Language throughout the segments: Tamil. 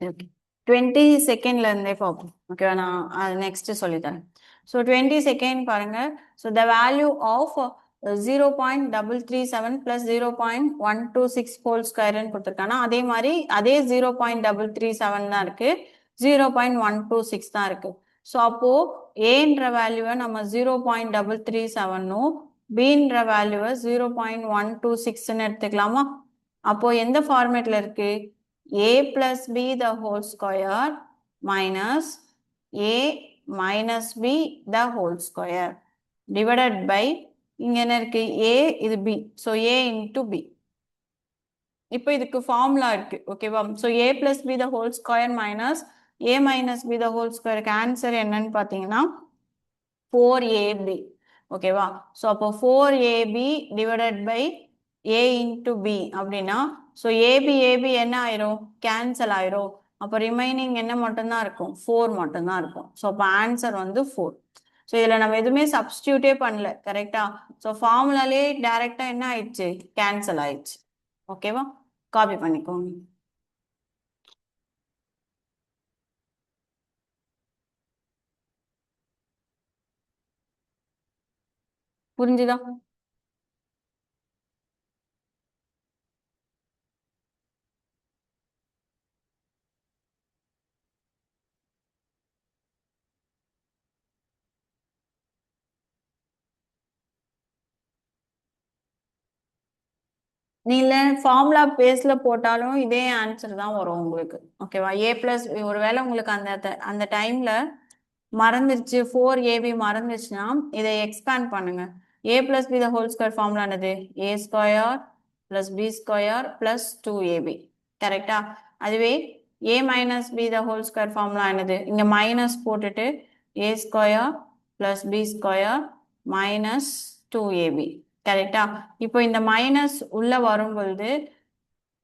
ஓகே 22nd இருந்தே பார்ப்போம். ஓகேவா, நான் நெக்ஸ்ட் சொல்லித்தரேன். ஸோ 22nd பாருங்க. So the value of 0.337 plus 0.126 whole ஸ்கொயர்னு கொடுத்துருக்காங்கன்னா அதே மாதிரி அதே 0.337 தான் இருக்கு, 0.126 தான் இருக்கு. ஸோ அப்போ ஏன்ற வேல்யூவை நம்ம 0.337னும் பீன்ற வேல்யூவை 0.126ன்னு எடுத்துக்கலாமா? அப்போ எந்த ஃபார்மேட்ல இருக்கு? a plus b the whole square minus a minus b the whole square divided by இங்க என்ன இருக்கு? a இது b, so a into b. இப்போ இதுக்கு ஃபார்முலா இருக்கு. ஓகேவா? so a plus b the whole square minus a minus b the whole square answer என்னன்னு பார்த்தீங்கன்னா 4ab. ஓகேவா? ஸோ அப்போ 4ab divided by a into b அப்படின்னா ஸோ ஏபி ஏபி என்ன ஆயிரும்? கேன்சல் ஆயிரும். அப்போ ரிமைனிங் என்ன மட்டும்தான் இருக்கும்? 4 மட்டும்தான் இருக்கும். ஸோ அப்போ ஆன்சர் வந்து 4. ஸோ இதில் நம்ம எதுவுமே சப்ஸ்டியூட்டே பண்ணல, கரெக்டா? ஸோ ஃபார்முலாலே டைரக்டா என்ன ஆயிடுச்சு? கேன்சல் ஆயிடுச்சு. ஓகேவா? காப்பி பண்ணிக்கோங்க. புரிஞ்சுதா? நீல ஃபார்முலா பேஸ்ல போட்டாலும் இதே ஆன்சர் தான் வரும் உங்களுக்கு. ஓகேவா? ஏ பிளஸ் ஒருவேளை உங்களுக்கு அந்த டைம்ல மறந்துருச்சு, 4ab மறந்துச்சுன்னா இதை எக்ஸ்பேண்ட் பண்ணுங்க. a plus b the whole square formula என்னது? a square plus b square plus 2ab. கரெக்டா? அதுவே a minus b the whole square formula என்னது? இங்க மைனஸ் போட்டுட்டு a square plus b square minus 2ab. கரெக்டா? இப்போ இந்த மைனஸ் உள்ள வரும் பொழுது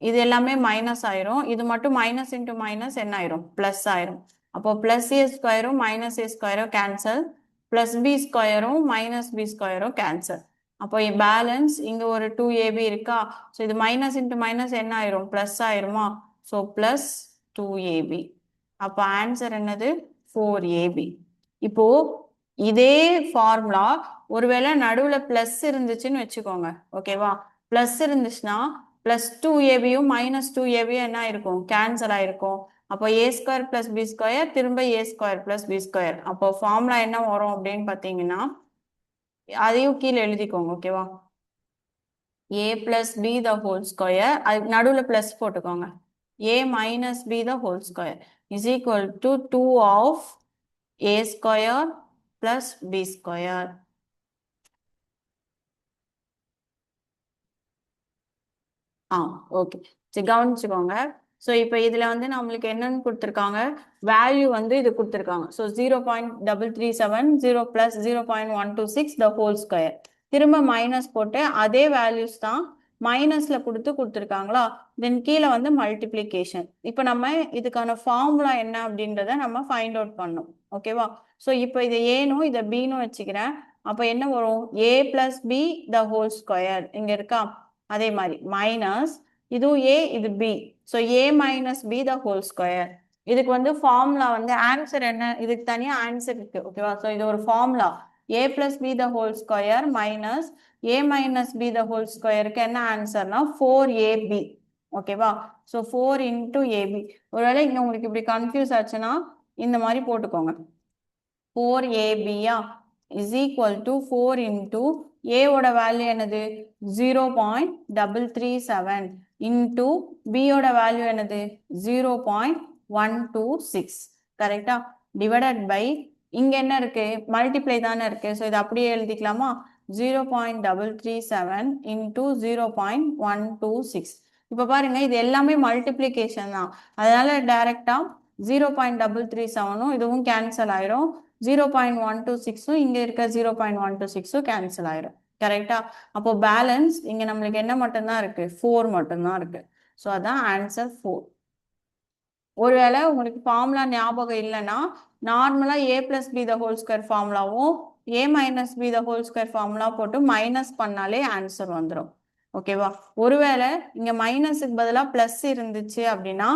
இது எல்லாமே மைனஸ் ஆயிரும். இது மட்டும் மைனஸ் இன்டு மைனஸ் என்ன ஆயிரும்? பிளஸ் ஆயிரும். அப்போ பிளஸ் ஏ ஸ்கொயரும் மைனஸ் ஏ ஸ்கொயரும் கேன்சல், பிளஸ் பி ஸ்கொயரும் மைனஸ் பி ஸ்கொயரும் கேன்சல். அப்போ பேலன்ஸ் இங்க ஒரு 2ab இருக்கா? ஸோ இது மைனஸ் இன்டு மைனஸ் என்ன ஆயிரும்? பிளஸ் ஆயிருமா? So plus 2ab. அப்போ ஆன்சர் என்னது? 4ab. இப்போ இதே ஃபார்முலா ஒருவேளை நடுவுல பிளஸ் இருந்துச்சுன்னு வச்சுக்கோங்க. ஓகேவா? பிளஸ் இருந்துச்சுன்னா பிளஸ் 2abயும் மைனஸ் 2abயும் என்ன ஆயிருக்கும்? கேன்சல் ஆயிருக்கும். அப்போ A square plus B square திரும்ப A square plus B square. அப்போ ஃபார்முலா என்ன வரும் அப்படின்னு பார்த்தீங்கன்னா அதையும் கீழே எழுதிக்கோங்க. ஓகேவா? A plus B the whole square, அது நடுவில் பிளஸ் போட்டுக்கோங்க. A minus B the whole square is equal to 2 of A square plus B square. Okay, சரி கவனிச்சுக்கோங்க. ஸோ இப்போ இதில் வந்து நம்மளுக்கு என்னன்னு கொடுத்துருக்காங்க? வேல்யூ வந்து இது கொடுத்துருக்காங்க. ஸோ 0.337 0 பிளஸ் 0.126 த ஹோல் ஸ்கொயர். திரும்ப மைனஸ் போட்டு அதே வேல்யூஸ் தான் மைனஸ்ல கொடுத்துருக்காங்களா? தென் கீழே வந்து மல்டிப்ளிகேஷன். இப்போ நம்ம இதுக்கான ஃபார்முலா என்ன அப்படின்றத நம்ம ஃபைண்ட் அவுட் பண்ணோம். ஓகேவா? ஸோ இப்போ இதை ஏனும் இதை பின்னு வச்சுக்கிறேன். அப்போ என்ன வரும்? A plus B the whole square இங்கே இருக்கா? அதே மாதிரி மைனஸ் இதுவும் ஏ இது B, so A minus B the whole square. இதுக்கு வந்து ஃபார்முலா வந்து ஆன்சர் என்ன? இதுக்கு தனியா ஆன்சர் இருக்கு. ஓகேவா? ஸோ இது ஒரு formula. A plus B the whole square minus A minus B the whole ஸ்கொயருக்கு என்ன ஆன்சர்னா 4ab. ஓகேவா? So 4 into AB. ஒருவேளை இங்க உங்களுக்கு இப்படி கன்ஃபியூஸ் ஆச்சுன்னா இந்த மாதிரி போட்டுக்கோங்க. 4ab is equal to 4 into ஏவோட வேல்யூ என்னது? 0.337 இன்டூ பியோட வேல்யூ என்னது? 0.126. கரெக்டா? டிவைடட் பை இங்க என்ன இருக்கு? மல்டிப்ளை தானே இருக்கு. ஸோ இது அப்படியே எழுதிக்கலாமா? 0.337 இன்டூ 0.126. இப்போ பாருங்க இது எல்லாமே மல்டிப்ளிகேஷன் தான், அதனால டைரக்டா 0.337ம் இதுவும் கேன்சல் ஆயிரும். 0.126ம் இங்க இருக்க 0.126ம் கேன்சல் ஆயிரும். கரெக்டா? அப்போ பேலன்ஸ் இங்க நம்மளுக்கு என்ன மட்டும்தான் இருக்கு? 4 மட்டும்தான் இருக்கு. ஸோ அதான் ஆன்சர் 4. ஒருவேளை உங்களுக்கு ஃபார்முலா ஞாபகம் இல்லைன்னா நார்மலா A plus B the whole square ஃபார்முலாவும் A minus B the whole square formula போட்டு மைனஸ் பண்ணாலே ஆன்சர் வந்துடும். ஓகேவா? ஒருவேளை இங்க மைனஸுக்கு பதிலா பிளஸ் இருந்துச்சு அப்படின்னா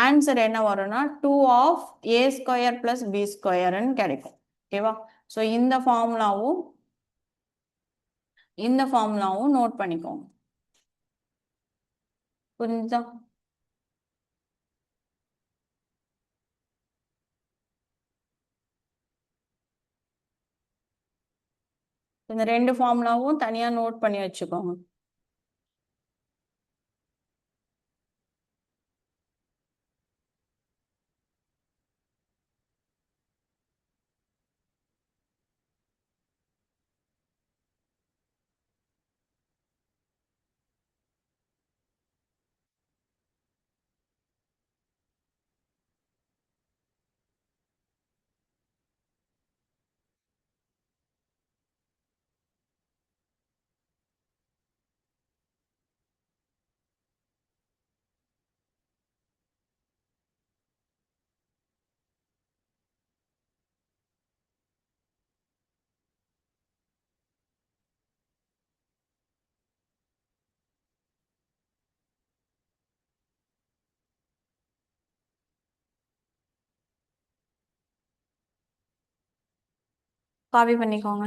ஆன்சர் என்ன வரும்னா 2 of A square plus B ஸ்கொயர்னு கிடைக்கும். ஓகேவா? ஸோ இந்த ஃபார்முலாவும் நோட் பண்ணிக்கோங்க. புரிஞ்சுதா? இந்த 2 ஃபார்முலாவும் தனியா நோட் பண்ணி வச்சுக்கோங்க. காப்பி பண்ணிக்கோங்க.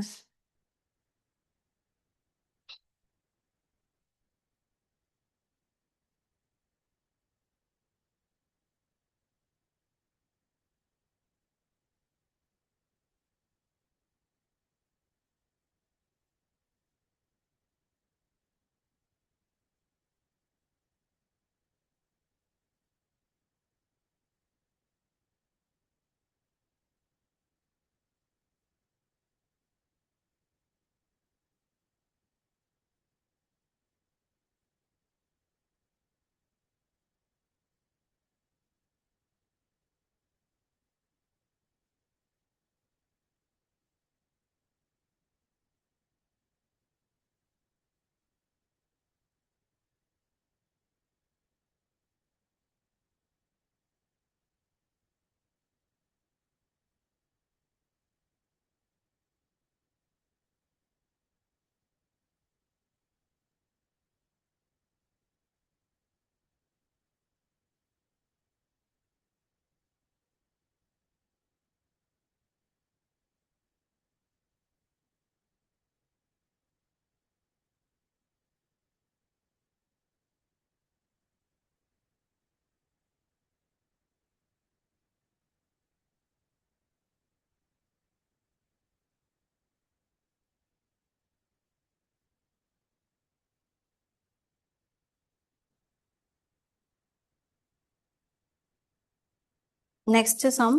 Next sum.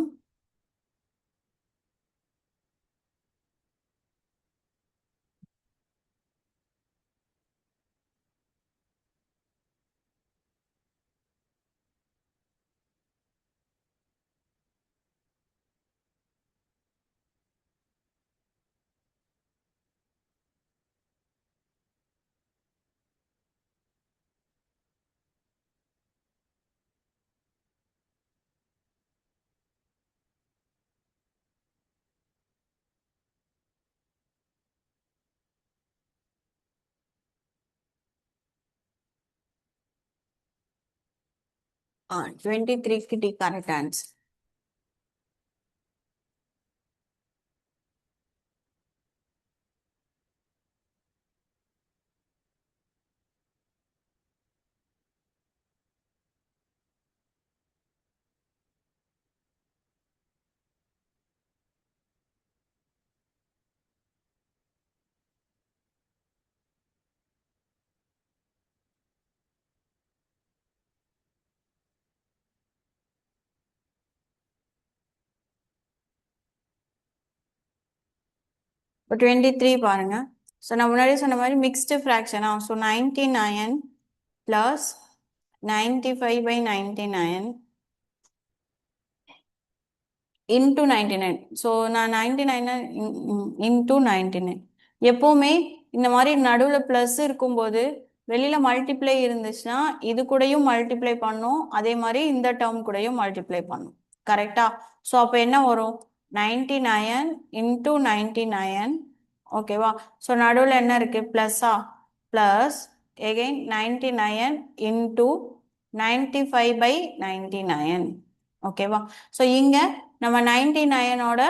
ஆ 23க்கு டி கரெக்ட் ஆன்சர். இப்போ 23 பாருங்க. ஸோ நான் முன்னாடி சொன்ன மாதிரி மிக்ஸ்டு ஃப்ராக்ஷனா, ஸோ 99 பிளஸ் 95/99 இன்டூ 99. ஸோ நான் 99 இன்டூ 99. எப்போவுமே இந்த மாதிரி நடுவில் ப்ளஸ் இருக்கும்போது வெளியில மல்டிப்ளை இருந்துச்சுன்னா இது கூடயும் மல்டிப்ளை பண்ணும், அதே மாதிரி இந்த டேர்ம் கூடயும் மல்டிப்ளை பண்ணும். கரெக்டா? ஸோ அப்போ என்ன வரும்? 99 இன்டூ 99. ஓகேவா? ஸோ நடுவில் என்ன இருக்கு? ப்ளஸ்ஸா? Plus again 99 into 95/99. ஓகேவா? ஸோ இங்க நம்ம 99ஓட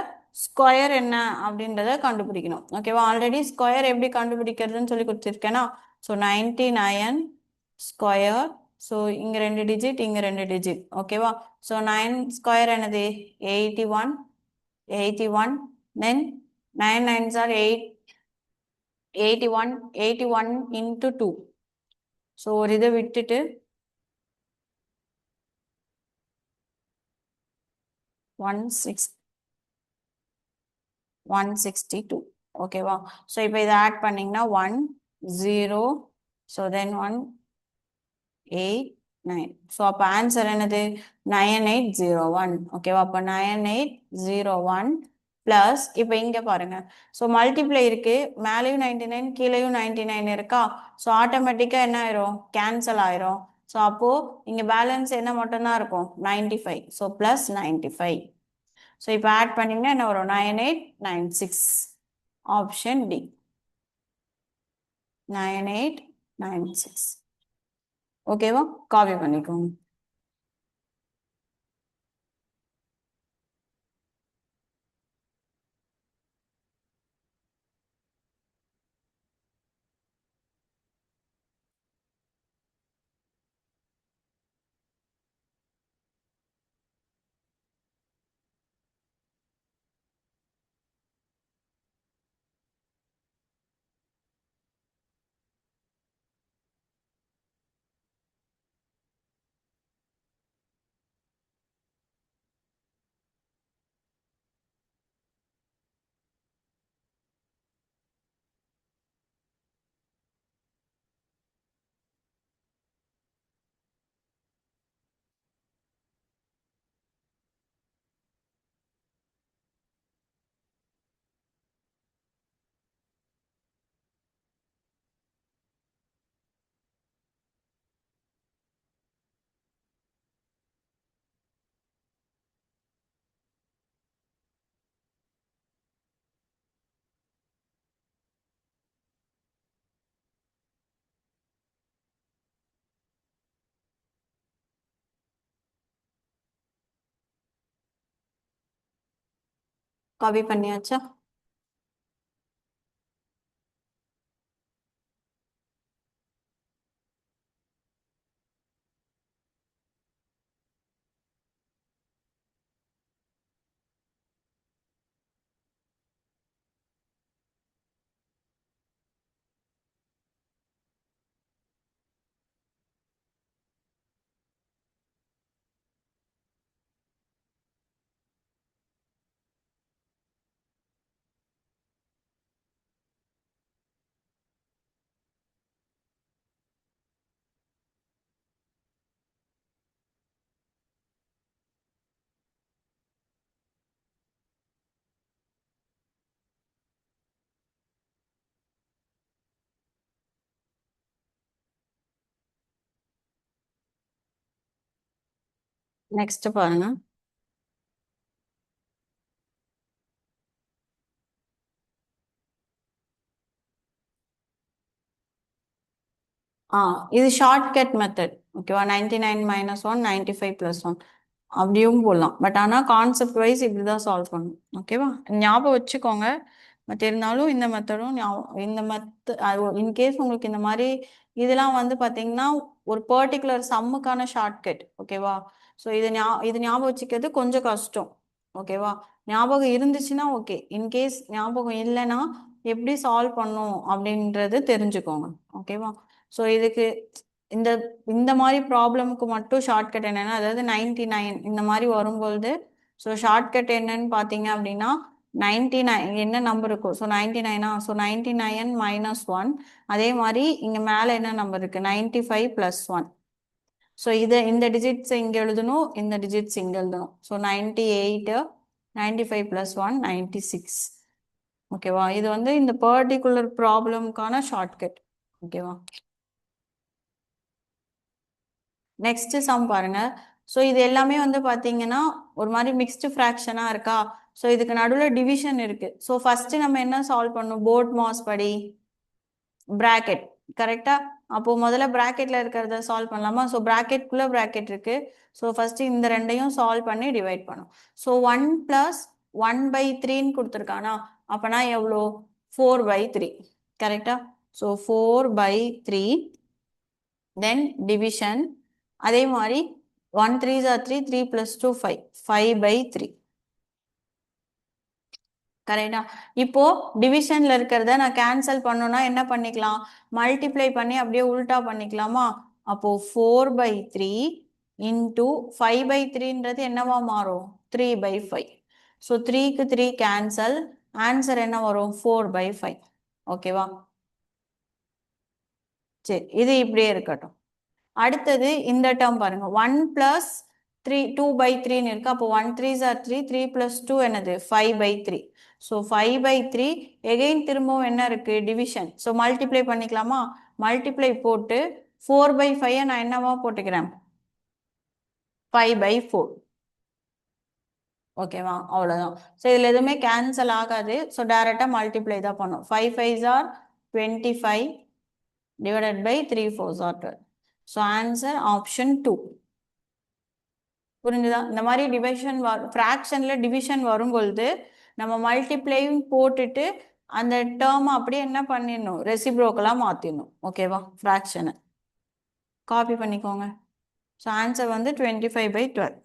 ஸ்கொயர் என்ன அப்படின்றத கண்டுபிடிக்கணும். ஓகேவா? ஆல்ரெடி ஸ்கொயர் எப்படி கண்டுபிடிக்கிறதுன்னு சொல்லி கொடுத்துருக்கேன்னா, ஸோ 99 ஸ்கொயர், ஸோ இங்க 2 டிஜிட், இங்க 2 டிஜிட். ஓகேவா? ஸோ 9 ஸ்கொயர் என்னது 81, 81, then 9 9s are 8, 81, 81 into 2. So ஒரு இதை விட்டுட்டு 162. ஓகேவா? ஸோ இப்போ இதை ஆட் பண்ணீங்கன்னா 1 0, ஸோ தென் 1 8 9. ஸோ அப்போ ஆன்சர் என்னது 9801. ஓகேவா? அப்போ 9801 பிளஸ் இப்போ இங்க பாருங்க, ஸோ மல்டிப்ளை இருக்கு, மேலேயும் 99 கீழேயும் 99 இருக்கா, ஸோ ஆட்டோமேட்டிக்கா என்ன ஆயிரும் கேன்சல் ஆயிரும். ஸோ அப்போ இங்க பேலன்ஸ் என்ன மட்டும்தான் இருக்கும் 95. So plus 95. ஸோ இப்போ ஆட் பண்ணீங்கன்னா என்ன வரும் 9896. Option D 9896. ஓகேவா? காப்பி பண்ணிக்கோங்க. காப்பி பண்ணியாச்சா? நெக்ஸ்ட் பாருங்க. இது ஷார்ட்கட் மெத்தட். ஓகேவா? 99 - 1 95 + 1 அப்படியும் போடலாம். பட் ஆனால் கான்செப்ட் வைஸ் இப்படிதான் சால்வ் பண்ணணும். ஓகேவா? ஞாபகம் வச்சுக்கோங்க. பட் இருந்தாலும் இந்த மெத்தடும் இந்த இன்கேஸ் உங்களுக்கு இந்த மாதிரி இதெல்லாம் வந்து பார்த்தீங்கன்னா ஒரு பர்டிகுலர் சம்முக்கான ஷார்ட்கட். ஓகேவா? ஸோ இது ஞாபகம் வச்சுக்கிறது கொஞ்சம் கஷ்டம். ஓகேவா? ஞாபகம் இருந்துச்சுன்னா ஓகே, இன்கேஸ் ஞாபகம் இல்லைன்னா எப்படி சால்வ் பண்ணும் அப்படின்றது தெரிஞ்சுக்கோங்க. ஓகேவா? ஸோ இதுக்கு இந்த இந்த மாதிரி ப்ராப்ளமுக்கு மட்டும் ஷார்ட்கட் என்னன்னா, அதாவது 99 இந்த மாதிரி வரும்பொழுது ஸோ ஷார்ட்கட் என்னன்னு பார்த்தீங்க அப்படின்னா 99 என்ன நம்பர் இருக்கும், ஸோ 99 ஸோ 99 - 1. அதே மாதிரி இங்க மேல என்ன நம்பர் இருக்கு 95 + 1. ஸோ இந்த டிஜிட்ஸ் இங்க எழுதணும், இந்த டிஜிட்ஸ் இங்க எழுதணும். ஸோ 98, 95 + 1 96. ஓகேவா? இது வந்து இந்த பர்டிகுலர் ப்ராப்ளம்கான ஷார்ட்கட். ஓகேவா? நெக்ஸ்ட் சம் பாருங்க. ஸோ இது எல்லாமே வந்து பார்த்தீங்கன்னா ஒரு மாதிரி மிக்ஸ்டு ஃப்ராக்ஷனாக இருக்கா. ஸோ இதுக்கு நடுவில் டிவிஷன் இருக்கு. ஸோ ஃபர்ஸ்ட் நம்ம என்ன சால்வ் பண்ணணும், போர்ட் மாஸ் படி பிராக்கெட். கரெக்டா? அப்போ முதல்ல பிராக்கெட்ல இருக்கிறத சால்வ் பண்ணலாமா? ஸோ பிராக்கெட்குள்ள பிராக்கெட் இருக்கு. ஸோ ஃபர்ஸ்ட் இந்த ரெண்டையும் சால்வ் பண்ணி டிவைட் பண்ணும். ஸோ 1 பிளஸ் 1/3ன்னு கொடுத்துருக்கானா, அப்பனா எவ்வளோ? 4/3. கரெக்டா? ஸோ 4/3 தென் டிவிஷன். அதே மாதிரி 1 3s are 3, 3 plus 2 5, 5/3. கரெக்டா? இப்போ டிவிஷன்ல இருக்கிறத நான் கேன்சல் பண்ணணும்னா என்ன பண்ணிக்கலாம்? மல்டிப்ளை பண்ணி அப்படியே உல்டா பண்ணிக்கலாமா? அப்போ 4/3 இன்டூ 5/3ன்றது என்னவா மாறும்? 3/5. ஸோ 3க்கு 3 கேன்சல். ஆன்சர் என்ன வரும்? 4/5. ஓகேவா? சரி, இது இப்படியே இருக்கட்டும். அடுத்தது இந்த டேர்ம் பாருங்க. 1 பிளஸ் 3 2/3ன்னு இருக்கு. அப்போ 1 3s are 3, 3 plus 2 என்னது? 5/3. ஸோ 5/3 எகெயின் திரும்பவும் என்ன இருக்கு? டிவிஷன். ஸோ மல்டிப்ளை பண்ணிக்கலாமா? மல்டிப்ளை போட்டு 4/5 நான் என்னவா போட்டுக்கிறேன்? 5/4. ஓகேவா? அவ்வளோதான். ஸோ இதில் எதுவுமே கேன்சல் ஆகாது. ஸோ டைரெக்டாக மல்டிப்ளை தான் பண்ணும். 5 5s are 25 divided by 3 4s are 12. So answer option 2. புரிஞ்சுதா? இந்த மாதிரி டிவிஷன் ஃப்ராக்ஷன்ல டிவிஷன் வரும்பொழுது நம்ம மல்டிப்ளையும் போட்டுட்டு அந்த டேர்ம் அப்படியே என்ன பண்ணிடணும்? ரெசிப்ரோக்கலாக மாற்றிடணும். ஓகேவா? ஃப்ராக்ஷனை காப்பி பண்ணிக்கோங்க. ஸோ ஆன்சர் வந்து 25/12.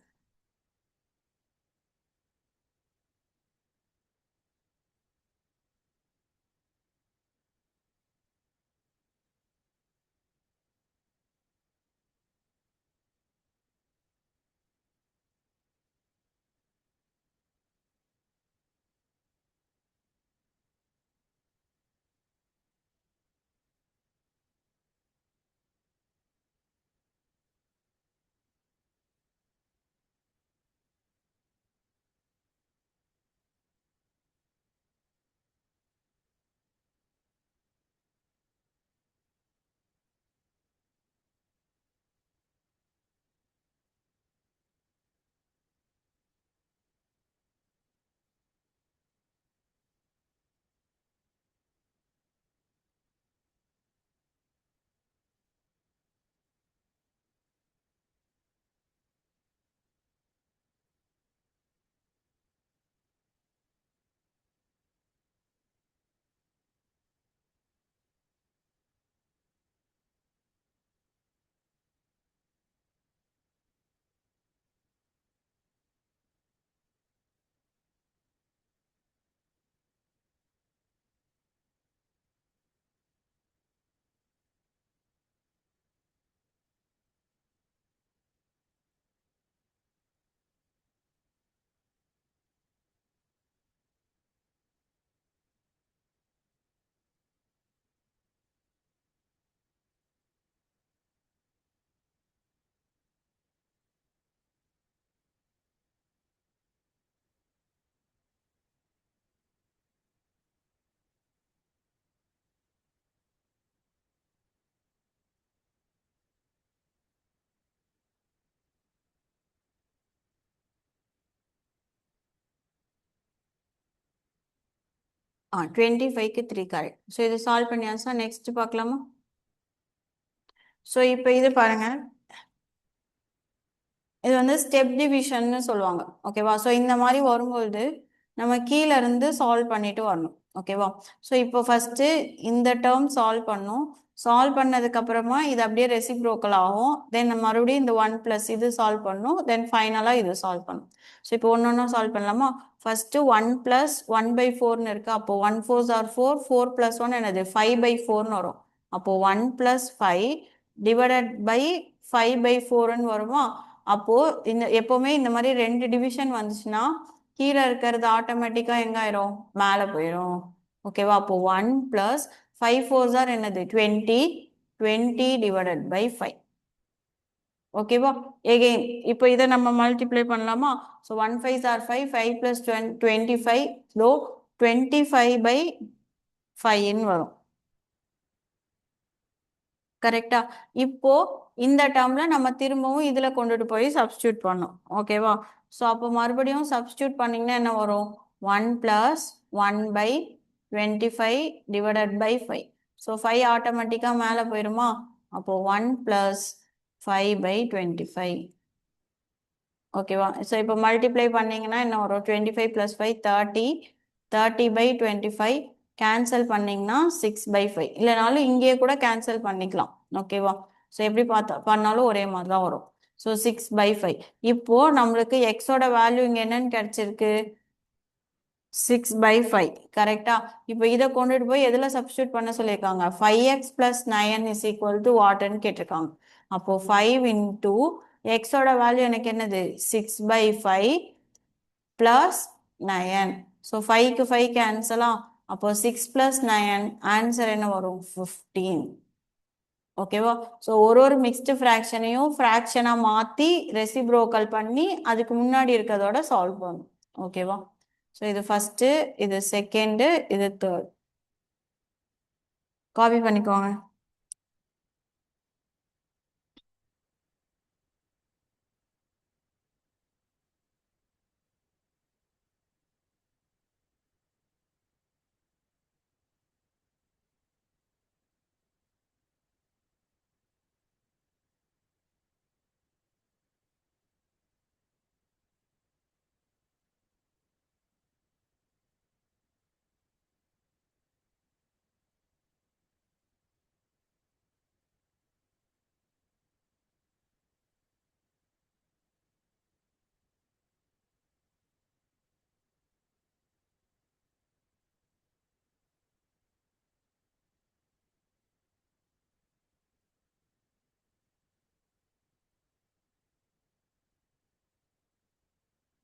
ஆ 25க்கு 3 கரெக்ட். ஸோ இது சால்வ் பண்ணியாச்சா? நெக்ஸ்ட் பார்க்கலாமா? ஸோ இப்போ இது பாருங்க. இது வந்து ஸ்டெப் டிவிஷன்னு சொல்லுவாங்க. ஓகேவா? ஸோ இந்த மாதிரி வரும்பொழுது நம்ம கீழே இருந்து சால்வ் பண்ணிட்டு வரணும். ஓகேவா? ஸோ இப்போ ஃபர்ஸ்ட் இந்த டேர்ம் சால்வ் பண்ணும். சால்வ் பண்ணதுக்கு அப்புறமா இது அப்படியே ரெசிப்ரோக்கல் ஆகும். தென் மறுபடியும் இந்த 1 பிளஸ் இது சால்வ் பண்ணும். தென் ஃபைனலாக இது சால்வ் பண்ணும். ஸோ இப்போ ஒன்று ஒன்றா சால்வ் பண்ணலாமா? ஃபர்ஸ்ட் 1 பிளஸ் 1/4ன்னு இருக்கு. அப்போ 1 4s are 4, 4 plus 1 என்னது? 5/4ன்னு வரும். அப்போ 1 plus 5 டிவைடட் பை 5/4ன்னு வருமா? அப்போ இந்த எப்பவுமே இந்த மாதிரி 2 டிவிஷன் வந்துச்சுன்னா கீழே இருக்கிறது ஆட்டோமேட்டிக்கா எங்க ஆயிரும்? மேலே போயிடும். ஓகேவா? அப்போ 1 பிளஸ் 5 4s are என்னது? 20, 20 டிவைடட் பை 5. ஓகேவா? எகெயின் இப்போ இதை நம்ம மல்டிப்ளை பண்ணலாமா? So 1 5s are 5, 5 plus 25, so 25/5ன்னு வரும். கரெக்டா? இப்போ இந்த டேர்ம்ல நம்ம திரும்பவும் இதுல கொண்டுட்டு போய் சப்ஸ்டியூட் பண்ணோம். ஓகேவா? ஸோ அப்போ மறுபடியும் சப்ஸ்டியூட் பண்ணீங்கன்னா என்ன வரும்? 1 பிளஸ் 1/25 டிவைடட் பை 5. ஸோ 5 ஆட்டோமேட்டிக்காக மேலே போயிருமா? அப்போ 1 + 5/25. ஓகேவா? ஸோ இப்போ மல்டிப்ளை பண்ணீங்கன்னா என்ன வரும்? 25 + 5 30. 30/25 கேன்சல் பண்ணீங்கன்னா 6/5. இல்லைனாலும் இங்கேயே கூட கேன்சல் பண்ணிக்கலாம். ஓகேவா? ஸோ எப்படி பண்ணாலும் ஒரே மாதிரி தான் வரும். ஸோ 6/5. இப்போ நம்மளுக்கு எக்ஸோட வேல்யூ இங்கே என்னன்னு கிடைச்சிருக்கு? 6/5. கரெக்டா? இப்போ இதை கொண்டுட்டு போய் எதுல சப்ஸ்டியூட் பண்ண சொல்லியிருக்காங்க? 5x + 9 = வாட்னு கேட்டிருக்காங்க. அப்போ 5 இன்டூ எக்ஸோட வேல்யூ எனக்கு என்னது? 6/5 + 9. ஸோ 5க்கு 5 கேன்சலா? அப்போ 6 + 9 ஆன்சர் என்ன வரும்? 15. ஓகேவா? ஸோ ஒரு மிக்ஸ்டு ஃப்ராக்ஷனையும் ஃப்ராக்ஷனா மாத்தி ரெசிப்ரோக்கல் பண்ணி அதுக்கு முன்னாடி இருக்கிறதோட சால்வ் பண்ணும். ஓகேவா? ஸோ இது ஃபர்ஸ்ட், இது செகண்ட், இது தேர்ட். காப்பி பண்ணிக்கோங்க.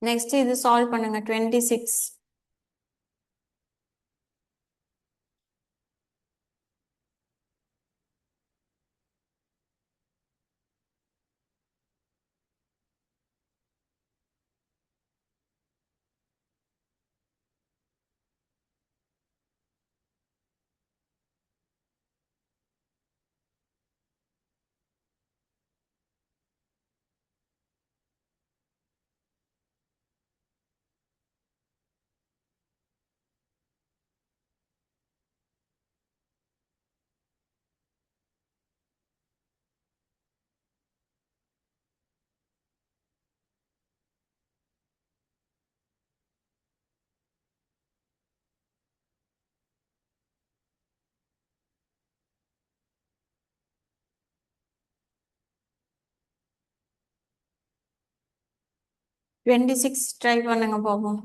நெக்ஸ்ட் இது சால்வ் பண்ணுங்க. 26. ட்ரை பண்ணுங்க பாப்போம்.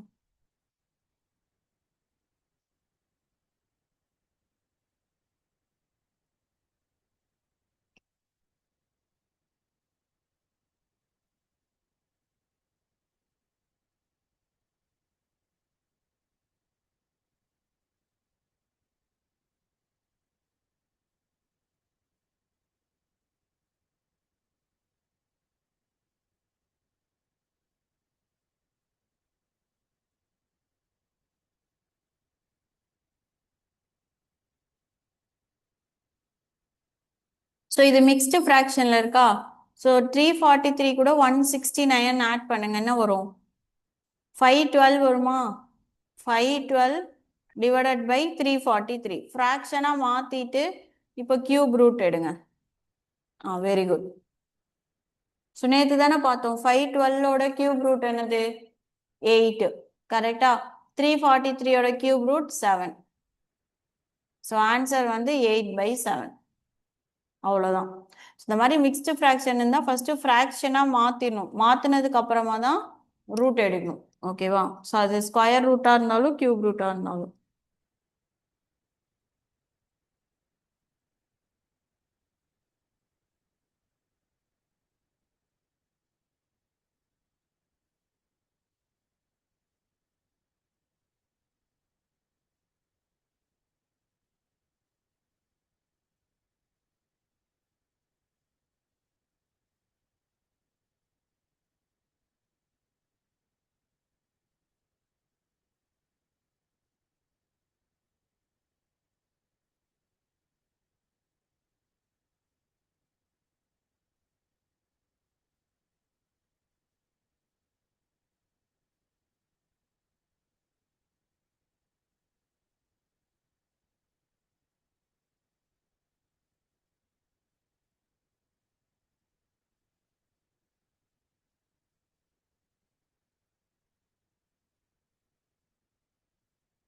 ஸோ இது மிக்ஸ்டு ஃப்ராக்ஷன்ல இருக்கா? ஸோ 343 கூட 169 ஆட் பண்ணுங்க. என்ன வரும்? 512 வருமா? 512 டிவைடட் பை 343. ஃப்ராக்ஷனா மாத்திட்டு இப்போ கியூப் ரூட் எடுங்க. Very good. ஸோ நேற்று தானே பார்த்தோம் 512ஓட கியூப் ரூட் என்னது? 8. கரெக்டா? 343ஓட கியூப் ரூட் 7. ஸோ ஆன்சர் வந்து 8/7. அவ்வளோதான். இந்த மாதிரி மிக்ஸ்டு ஃப்ராக்ஷன் இருந்தால் ஃபர்ஸ்ட் ஃப்ராக்ஷனா மாத்திடணும். மாத்தினதுக்கு அப்புறமா தான் ரூட் எடுக்கணும். ஓகேவா? ஸோ அது ஸ்கொயர் ரூட்டா இருந்தாலும் கியூப் ரூட்டா இருந்தாலும்.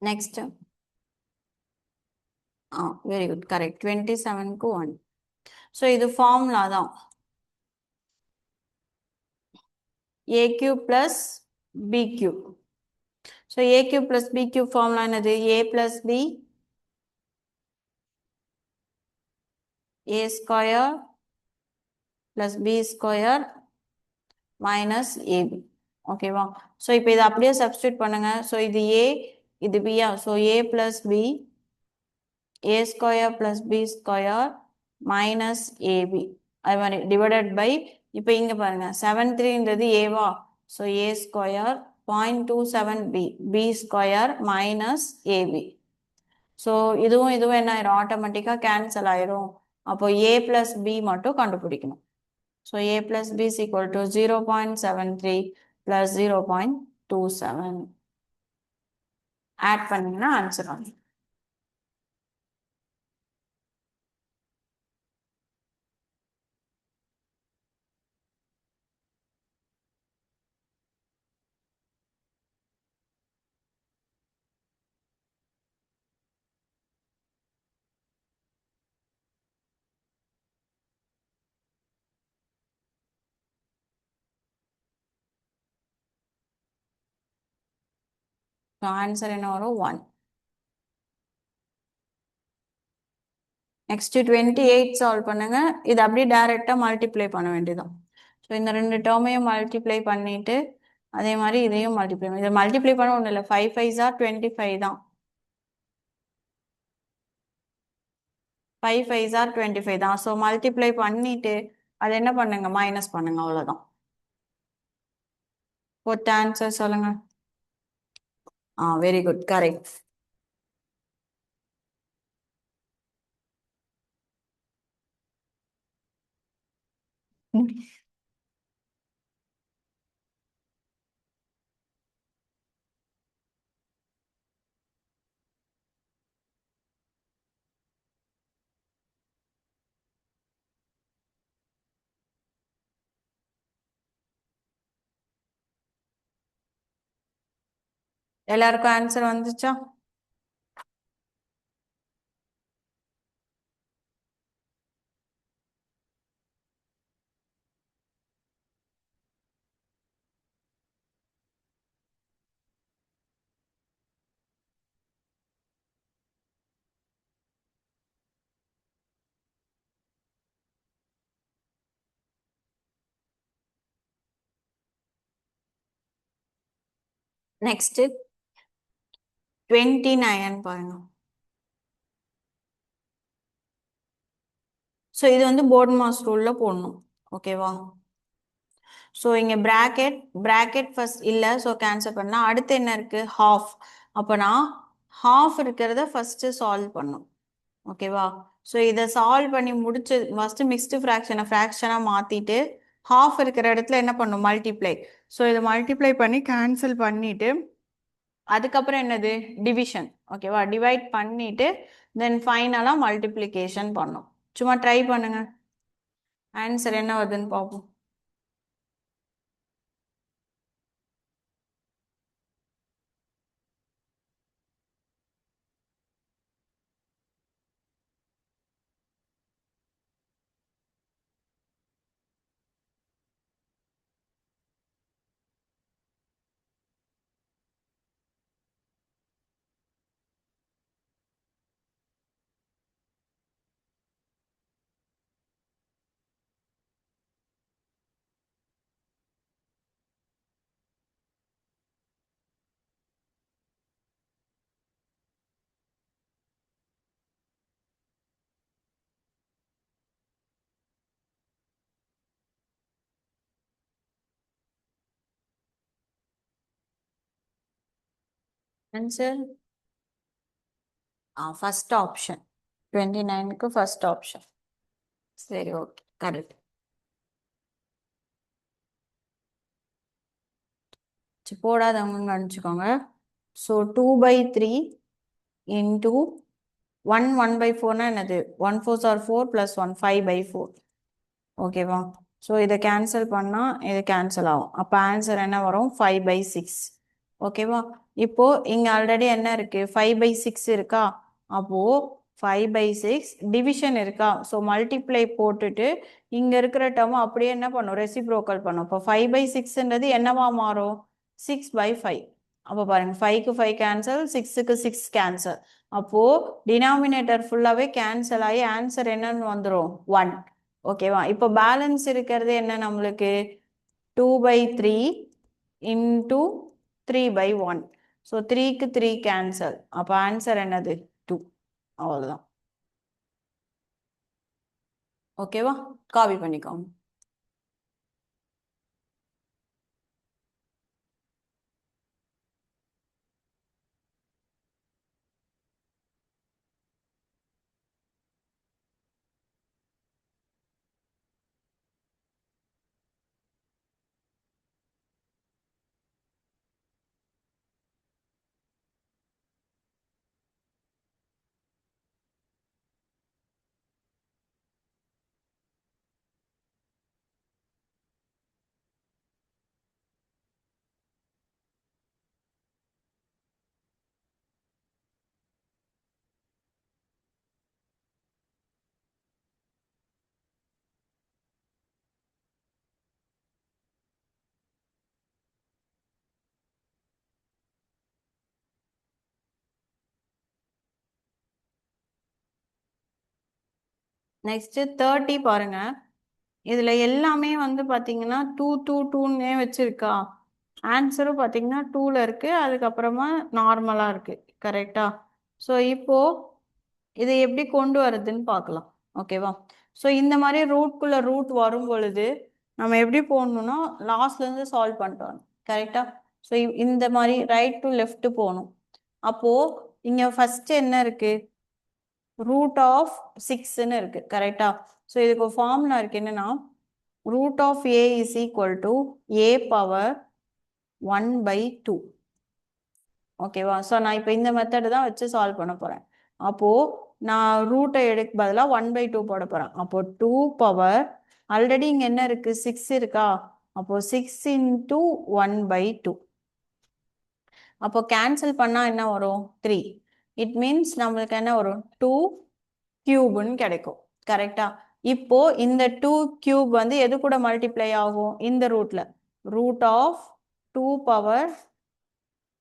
நெக்ஸ்ட் வெரி குட் கரெக்ட் 27க்கு 1. ஸோ இது ஃபார்முலா தான் a cube plus b cube. So a cube plus b cube formula என்னது a plus b a square plus b square minus ab. ஓகேவா? ஸோ இப்போ இதை அப்படியே சப்ஸ்டியூட் பண்ணுங்க. ஸோ இது a இது b. So a plus b a square plus b square minus ab. அது மாதிரி டிவைடட் பை இப்போ இங்க பாருங்க 7.3ன்றது ஏவா. So a square 0.27b b square minus ab. So இதுவும் இதுவும் என்ன ஆயிரும் ஆட்டோமேட்டிக்காக கேன்சல் ஆயிரும். அப்போ a plus b மட்டும் கண்டுபிடிக்கணும். So a plus b is equal to 0.73 plus 0.27. Add பண்ணீங்கன்னா ஆன்சர் ஆகும். ஆன்சர் என்ன வரும் 1. நெக்ஸ்ட் 28 சால்வ் பண்ணுங்க. இது அப்படியே டைரக்டா மல்டிப்ளை பண்ண வேண்டியதான். ஸோ இந்த ரெண்டு டேர்மையும் மல்டிப்ளை பண்ணிட்டு அதே மாதிரி இதையும் மல்டிப்ளை பண்ணி இதை மல்டிப்ளை பண்ண ஒன்றும் இல்லை 5 5s are 25 தான். 5 5s are 25 தான். ஸோ மல்டிப்ளை பண்ணிட்டு அது என்ன பண்ணுங்க மைனஸ் பண்ணுங்க அவ்வளோதான். ஒத்த ஆன்சர் சொல்லுங்க. Very good correct. எல்லாருக்கும் ஆன்சர் வந்துச்சா? நெக்ஸ்ட் 29 பாருங்க. ஸோ இது வந்து போர்ட் மாஸ் ரூல்ல போடணும். ஓகேவா? ஸோ இங்கே பிராக்கெட் ஃபர்ஸ்ட் இல்லை. ஸோ கேன்சல் பண்ணலாம். அடுத்து என்ன இருக்கு ஹாஃப். அப்போ நான் ஹாஃப் இருக்கிறத ஃபர்ஸ்ட் சால்வ் பண்ணும். ஓகேவா? ஸோ இதை சால்வ் பண்ணி முடிச்சு ஃபர்ஸ்ட் மிக்ஸ்டு ஃப்ராக்ஷனாக மாற்றிட்டு ஹாஃப் இருக்கிற இடத்துல என்ன பண்ணும் மல்டிப்ளை. ஸோ இதை மல்டிப்ளை பண்ணி கேன்சல் பண்ணிட்டு அதுக்கப்புறம் என்னது டிவிஷன். ஓகேவா? டிவைட் பண்ணிட்டு தென் ஃபைனலாக மல்டிப்ளிகேஷன் பண்ணும். சும்மா ட்ரை பண்ணுங்க. ஆன்சர் என்ன வருதுன்னு பார்ப்போம். ஆன்சர் ஃபர்ஸ்ட் ஆப்ஷன் 29க்கு ஃபர்ஸ்ட் ஆப்ஷன். சரி ஓகே கரெக்ட். போடாதவங்க அனுப்பிச்சுக்கோங்க. ஸோ 2/3 இன்டூ 1/4னா என்னது 1 4s are 4 + 1 5/4. ஓகேவா? ஸோ இதை கேன்சல் பண்ணால் இது கேன்சல் ஆகும். அப்போ ஆன்சர் என்ன வரும் 5/6. ஓகேவா? இப்போ இங்க ஆல்ரெடி என்ன இருக்கு? 5/6 இருக்கா? அப்போ 5/6 டிவிஷன் இருக்கா? ஸோ மல்டிப்ளை போட்டுட்டு இங்க இருக்கிற டேர்ம் அப்படியே என்ன பண்ணும்? ரெசிப்ரோக்கல் பண்ணும். இப்போ 5/6ன்றது என்னவா மாறும்? 6/5. அப்போ பாருங்க 5க்கு 5 கேன்சல், 6க்கு 6 கேன்சல். அப்போ டினாமினேட்டர் ஃபுல்லாவே கேன்சல் ஆகி ஆன்சர் என்னன்னு வந்துடும்? 1. ஓகேவா? இப்போ பேலன்ஸ் இருக்கிறது என்ன நம்மளுக்கு? 2/3 into 3/1. ஸோ 3க்கு 3 கேன்சல். அப்போ ஆன்சர் என்னது? 2. அவ்வளோதான். ஓகேவா? காப்பி பண்ணிக்கோங்க. நெக்ஸ்ட் 30 பாருங்க. இதுல எல்லாமே வந்து பாத்தீங்கன்னா 2 2 2ன்னே வச்சிருக்கா. ஆன்சரும் பாத்தீங்கன்னா 2ல இருக்கு. அதுக்கப்புறமா நார்மலா இருக்கு. கரெக்டா? ஸோ இப்போ இதை எப்படி கொண்டு வரதுன்னு பார்க்கலாம். ஓகேவா? ஸோ இந்த மாதிரி ரூட்குள்ள ரூட் வரும் பொழுது நம்ம எப்படி போடணும்னா லாஸ்ட்ல இருந்து சால்வ் பண்ணிட்டு வரணும். கரெக்டா? ஸோ இந்த மாதிரி ரைட் டு லெஃப்ட் போகணும். அப்போ இங்க ஃபர்ஸ்ட் என்ன இருக்கு? ரூட் ஆஃப் 6ன்னு இருக்கு. கரெக்டா? ஸோ இதுக்கு ஒரு ஃபார்முலா இருக்கு. என்னன்னா root of A is equal to A power 1/2. ஓகேவா? ஸோ நான் இப்போ இந்த மெத்தடு தான் வச்சு சால்வ் பண்ண போறேன். அப்போ நான் ரூட்டை எடுக்க பதிலாக 1/2 போட போறேன். அப்போ 2 பவர் ஆல்ரெடி இங்க என்ன இருக்கு? 6 இருக்கா? அப்போ 6 into 1/2. அப்போ கேன்சல் பண்ணா என்ன வரும்? 3. இட் மீன்ஸ் நம்மளுக்கு என்ன வரும்? 2 கியூப்னு கிடைக்கும். கரெக்டா? இப்போ இந்த 2 கியூப் வந்து எது கூட மல்டிப்ளை ஆகும்? இந்த ரூட்ல root of 2 power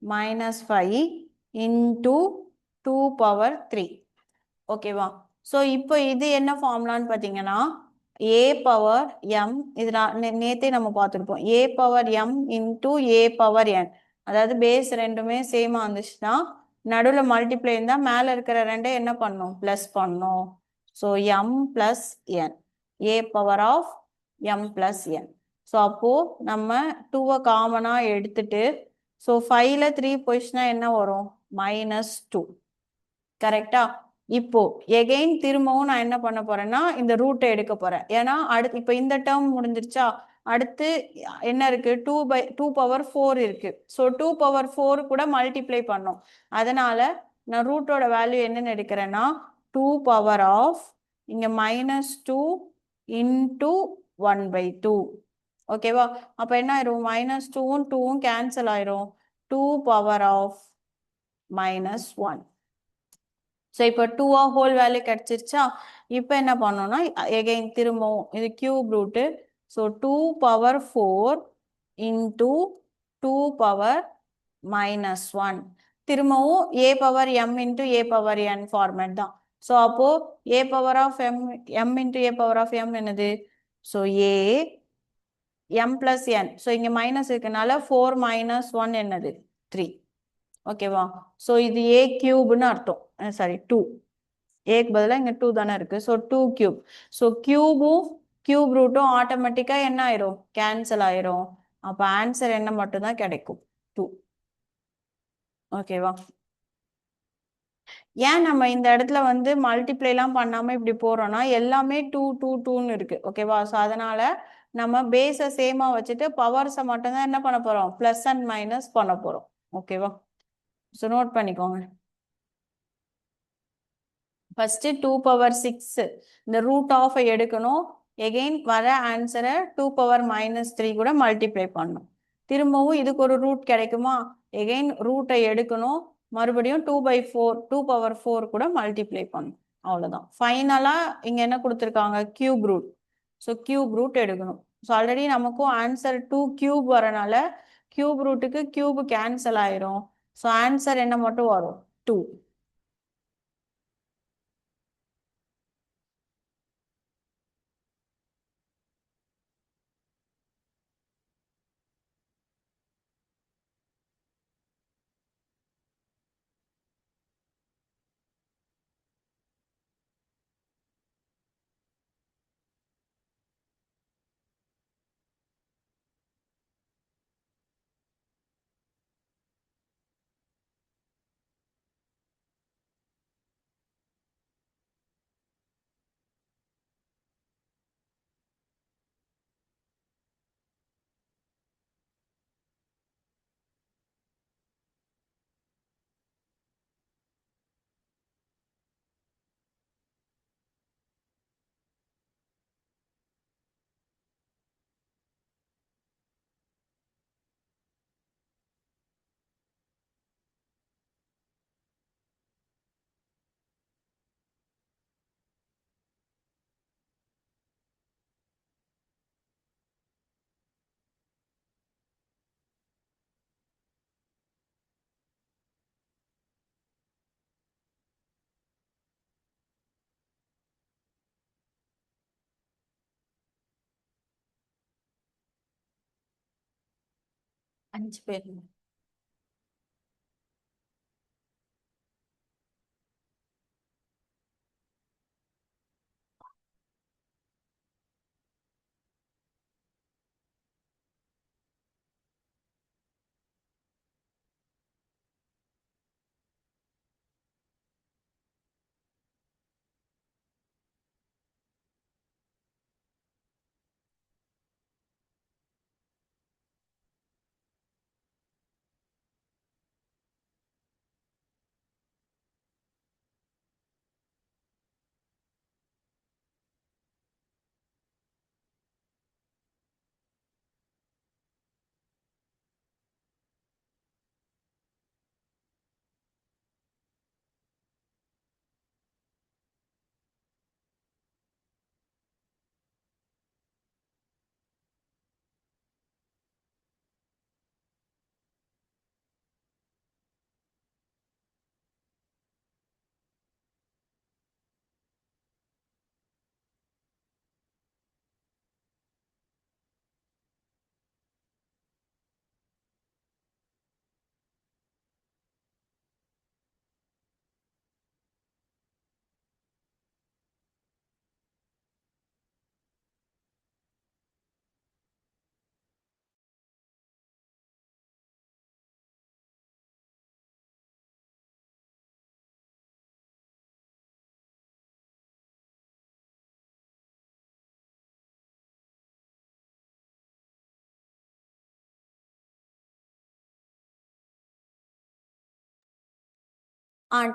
-5 into 2 power 3. ஓகேவா? ஸோ இப்போ இது என்ன ஃபார்முலான்னு பார்த்தீங்கன்னா ஏ பவர் எம். இது நேத்தே நம்ம பார்த்துருப்போம். ஏ power M into A power என். அதாவது பேஸ் ரெண்டுமே சேமா இருந்துச்சுன்னா நடுவில் மல்டிப்ளை இருந்தால் மேலே இருக்கிற ரெண்டை என்ன பண்ணும்? ப்ளஸ் பண்ணும். So M plus N. A power of M plus N. So அப்போது நம்ம 2வை காமனாக எடுத்துட்டு ஸோ 5ல 3 போயிடுச்சுன்னா என்ன வரும்? -2. கரெக்டா? இப்போ எகெயின் திரும்பவும் நான் என்ன பண்ண போறேன்னா இந்த ரூட்டை எடுக்க போறேன். ஏன்னா அடுத்து இப்போ இந்த டேர்ம் முடிஞ்சிருச்சா? அடுத்து என்ன இருக்கு? 2 பவர் 4 இருக்கு. ஸோ 2 பவர் 4 கூட மல்டிப்ளை பண்ணும். அதனால நான் ரூட்டோட வேல்யூ என்னன்னு எடுக்கிறேன்னா 2 பவர் ஆஃப் இங்க -2 இன்டூ 1/2. ஓகேவா? அப்போ என்ன ஆயிரும்? -2வும் 2வும் கேன்சல் ஆயிரும். 2 பவர் ஆஃப் -1. ஸோ இப்போ 2 ஹோல் வேல்யூ கிடைச்சிருச்சா? இப்போ என்ன பண்ணோம்னா எகைன் திரும்பவும் இது cube root. So 2 power 4 into 2 power -1. திரும்பவும் A power M into A power N format தான். ஸோ அப்போ A power of M M into A power of M என்னது? So A M plus N. So இங்கே மைனஸ் இருக்கனால 4 - 1 என்னது? 3. ஓகேவா? ஸோ இது ஏ கியூப்னு அர்த்தம். சாரி 2. ஏக்கு பதிலாக இங்கே 2 தானே இருக்கு. So 2 cube. ஸோ கியூபும் கியூப் ரூட்டும் ஆட்டோமேட்டிக்காக என்ன ஆயிரும்? கேன்சல் ஆயிரும். அப்போ ஆன்சர் என்ன மட்டும்தான் கிடைக்கும்? 2. ஓகேவா? ஏன் நம்ம இந்த இடத்துல வந்து மல்டிப்ளைலாம் பண்ணாமல் இப்படி போகிறோம்னா எல்லாமே 2 2 2ன்னு இருக்கு. ஓகேவா? ஸோ அதனால நம்ம பேஸை சேமாக வச்சுட்டு பவர்ஸை மட்டும்தான் என்ன பண்ண போகிறோம்? ப்ளஸ் அண்ட் மைனஸ் பண்ண போகிறோம். ஓகேவா? ஸோ நோட் பண்ணிக்கோங்க. ஃபர்ஸ்ட் 2 பவர் 6 இந்த ரூட் ஆஃப் எடுக்கணும். எகெயின் வர ஆன்சரை 2 பவர் -3 கூட மல்டிப்ளை பண்ணணும். திரும்பவும் இதுக்கு ஒரு ரூட் கிடைக்குமா? எகெயின் ரூட்டை எடுக்கணும், மறுபடியும் 2/4 2 power 4 கூட மல்டிப்ளை பண்ணணும். அவ்வளோதான். ஃபைனலாக இங்கே என்ன கொடுத்துருக்காங்க, cube root. So cube root எடுக்கணும். ஸோ ஆல்ரெடி நமக்கும் ஆன்சர் 2 கியூப் வரனால கியூப் ரூட்டுக்கு கியூப் கேன்சல் ஆயிரும். ஸோ ஆன்சர் என்ன மட்டும் வரும், 2. அஞ்சு பேர்.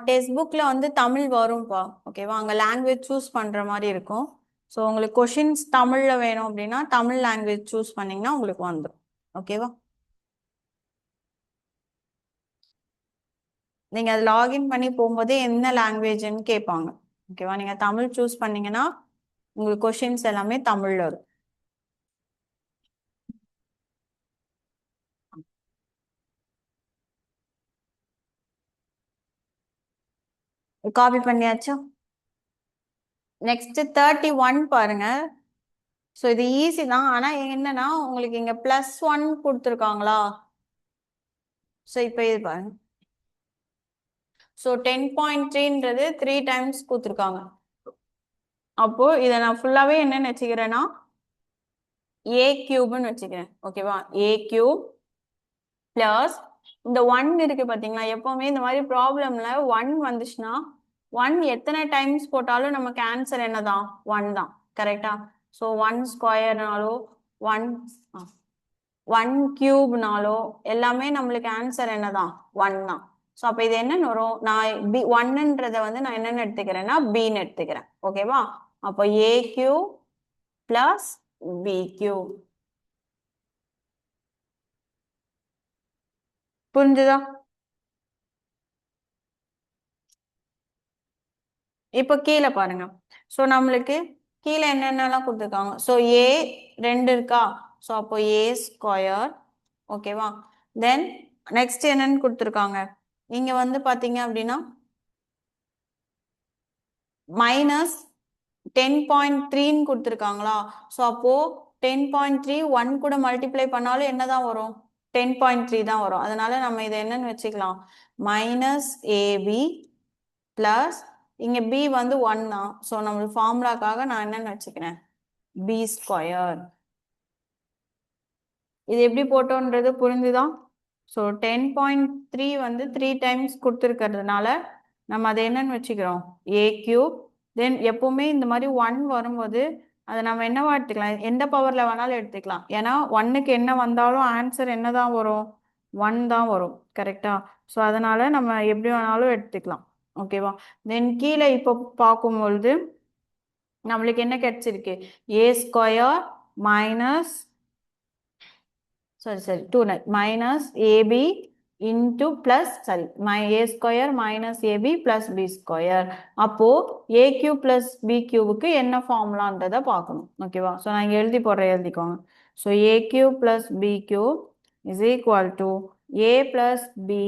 டெக்ஸ்ட் புக்ல வந்து தமிழ் வரும்பா, ஓகேவா? அங்கே லாங்குவேஜ் சூஸ் பண்ணுற மாதிரி இருக்கும். ஸோ உங்களுக்கு கொஷின்ஸ் தமிழில் வேணும் அப்படின்னா தமிழ் லாங்குவேஜ் சூஸ் பண்ணிங்கன்னா உங்களுக்கு வந்துடும், ஓகேவா? நீங்கள் அது லாகின் பண்ணி போகும்போதே என்ன லாங்குவேஜ்னு கேட்பாங்க, ஓகேவா? நீங்கள் தமிழ் சூஸ் பண்ணீங்கன்னா உங்களுக்கு கொஷின்ஸ் எல்லாமே தமிழில் வரும். காப்பி பண்ணியாச்சா? நெக்ஸ்ட் 31 பாருங்க. ஸோ இது ஈஸி தான், ஆனால் என்னன்னா உங்களுக்கு இங்கே +1 கொடுத்துருக்காங்களா? ஸோ இப்போ இது பாருங்க. ஸோ 10.3ன்றது 3 டைம்ஸ் கொடுத்துருக்காங்க. அப்போ இதை நான் ஃபுல்லாகவே என்னன்னு வச்சுக்கிறேன்னா ஏ கியூப்னு வச்சுக்கிறேன், ஓகேவா? ஏ கியூப் பிளஸ் இந்த 1 இருக்கு பார்த்தீங்களா? எப்பவுமே இந்த மாதிரி ப்ராப்ளம்ல 1 வந்துச்சுன்னா 1 எத்தனை டைம்ஸ் போட்டாலும் நமக்கு ஆன்சர் என்னதான், 1 தான், கரெக்டா? ஸோ 1 ஸ்கொயர்னாலோ 1 1 கியூப்னாலோ எல்லாமே நம்மளுக்கு ஆன்சர் என்னதான், 1 தான். ஸோ அப்போ இது என்னன்னு வரும், நான் பி 1ன்றதை வந்து நான் என்னன்னு எடுத்துக்கிறேன்னா பின்னு எடுத்துக்கிறேன், ஓகேவா? அப்போ a cube plus B cube புரிஞ்சுதா? இப்போ கீழே பாருங்க. ஸோ நம்மளுக்கு கீழே என்னென்னலாம் கொடுத்துருக்காங்க. ஸோ ஏ 2 இருக்கா. ஸோ அப்போ ஏ ஸ்கொயர். ஓகேவா. தென் நெக்ஸ்ட் என்னன்னு கொடுத்துருக்காங்க. இங்க வந்து பாத்தீங்க அப்படின்னா மைனஸ் 10.3ன்னு கொடுத்துருக்காங்களா. ஸோ அப்போ 10.3 1 கூட மல்டிப்ளை பண்ணாலும் என்னதான் வரும், 10.3 தான் வரும். அதனால நம்ம இதை என்னன்னு வச்சுக்கலாம், மைனஸ் ஏபி பிளஸ் இங்க பி வந்து 1 தான். ஸோ நம்மளுக்கு ஃபார்முலாக்காக நான் என்னன்னு வச்சுக்கிறேன், பி ஸ்கொயர். இது எப்படி போட்டோன்றது புரிஞ்சுதா. ஸோ 10.3 வந்து 3 டைம்ஸ் கொடுத்துருக்கிறதுனால நம்ம அதை என்னன்னு வச்சுக்கிறோம், ஏ கியூப். தென் எப்பவுமே இந்த மாதிரி 1 வரும்போது அதை நம்ம என்னவா எடுத்துக்கலாம், எந்த பவர்ல வேணாலும் எடுத்துக்கலாம். ஏன்னா 1க்கு என்ன வந்தாலும் ஆன்சர் என்ன தான் வரும், 1 தான் வரும். கரெக்டா. ஸோ அதனால நம்ம எப்படி வேணாலும் எடுத்துக்கலாம். ஓகேவா. தென் கீழே இப்போ பார்க்கும்பொழுது நம்மளுக்கு என்ன கிடைச்சிருக்கு, A square minus sorry 2 minus ab into plus sorry my a square minus ab plus b square. அப்போ a cube plus b cube க்கு என்ன ஃபார்முலான்றதை பார்க்கணும். ஓகேவா. ஸோ நான் இங்க எழுதி போடுறேன், எழுதிக்கோங்க. So a cube plus b cube is equal to a plus b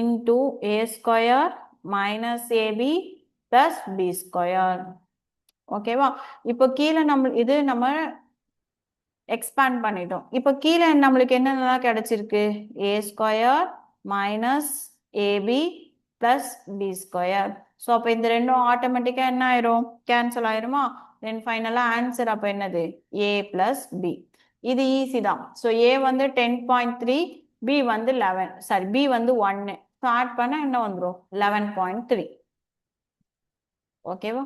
into a square minus ab plus b square. ஓகேவா. இப்போ கீழே நம்ம எக்ஸ்பேண்ட் பண்ணிட்டோம். இப்போ கீழே நம்மளுக்கு என்னென்னலாம் கிடைச்சிருக்கு, A square minus AB plus B square. So அப்போ இந்த ரெண்டும் ஆட்டோமேட்டிக்காக என்ன ஆயிரும், கேன்சல் ஆயிருமா. தென் ஃபைனலாக ஆன்சர் அப்போ என்னது, ஏ பிளஸ் பி. இது ஈஸி தான். ஸோ ஏ வந்து 10.3, பி வந்து 11, சாரி பி வந்து 1. ஸோ ஆட் பண்ண என்ன வந்துடும், 11.3. ஓகேவா.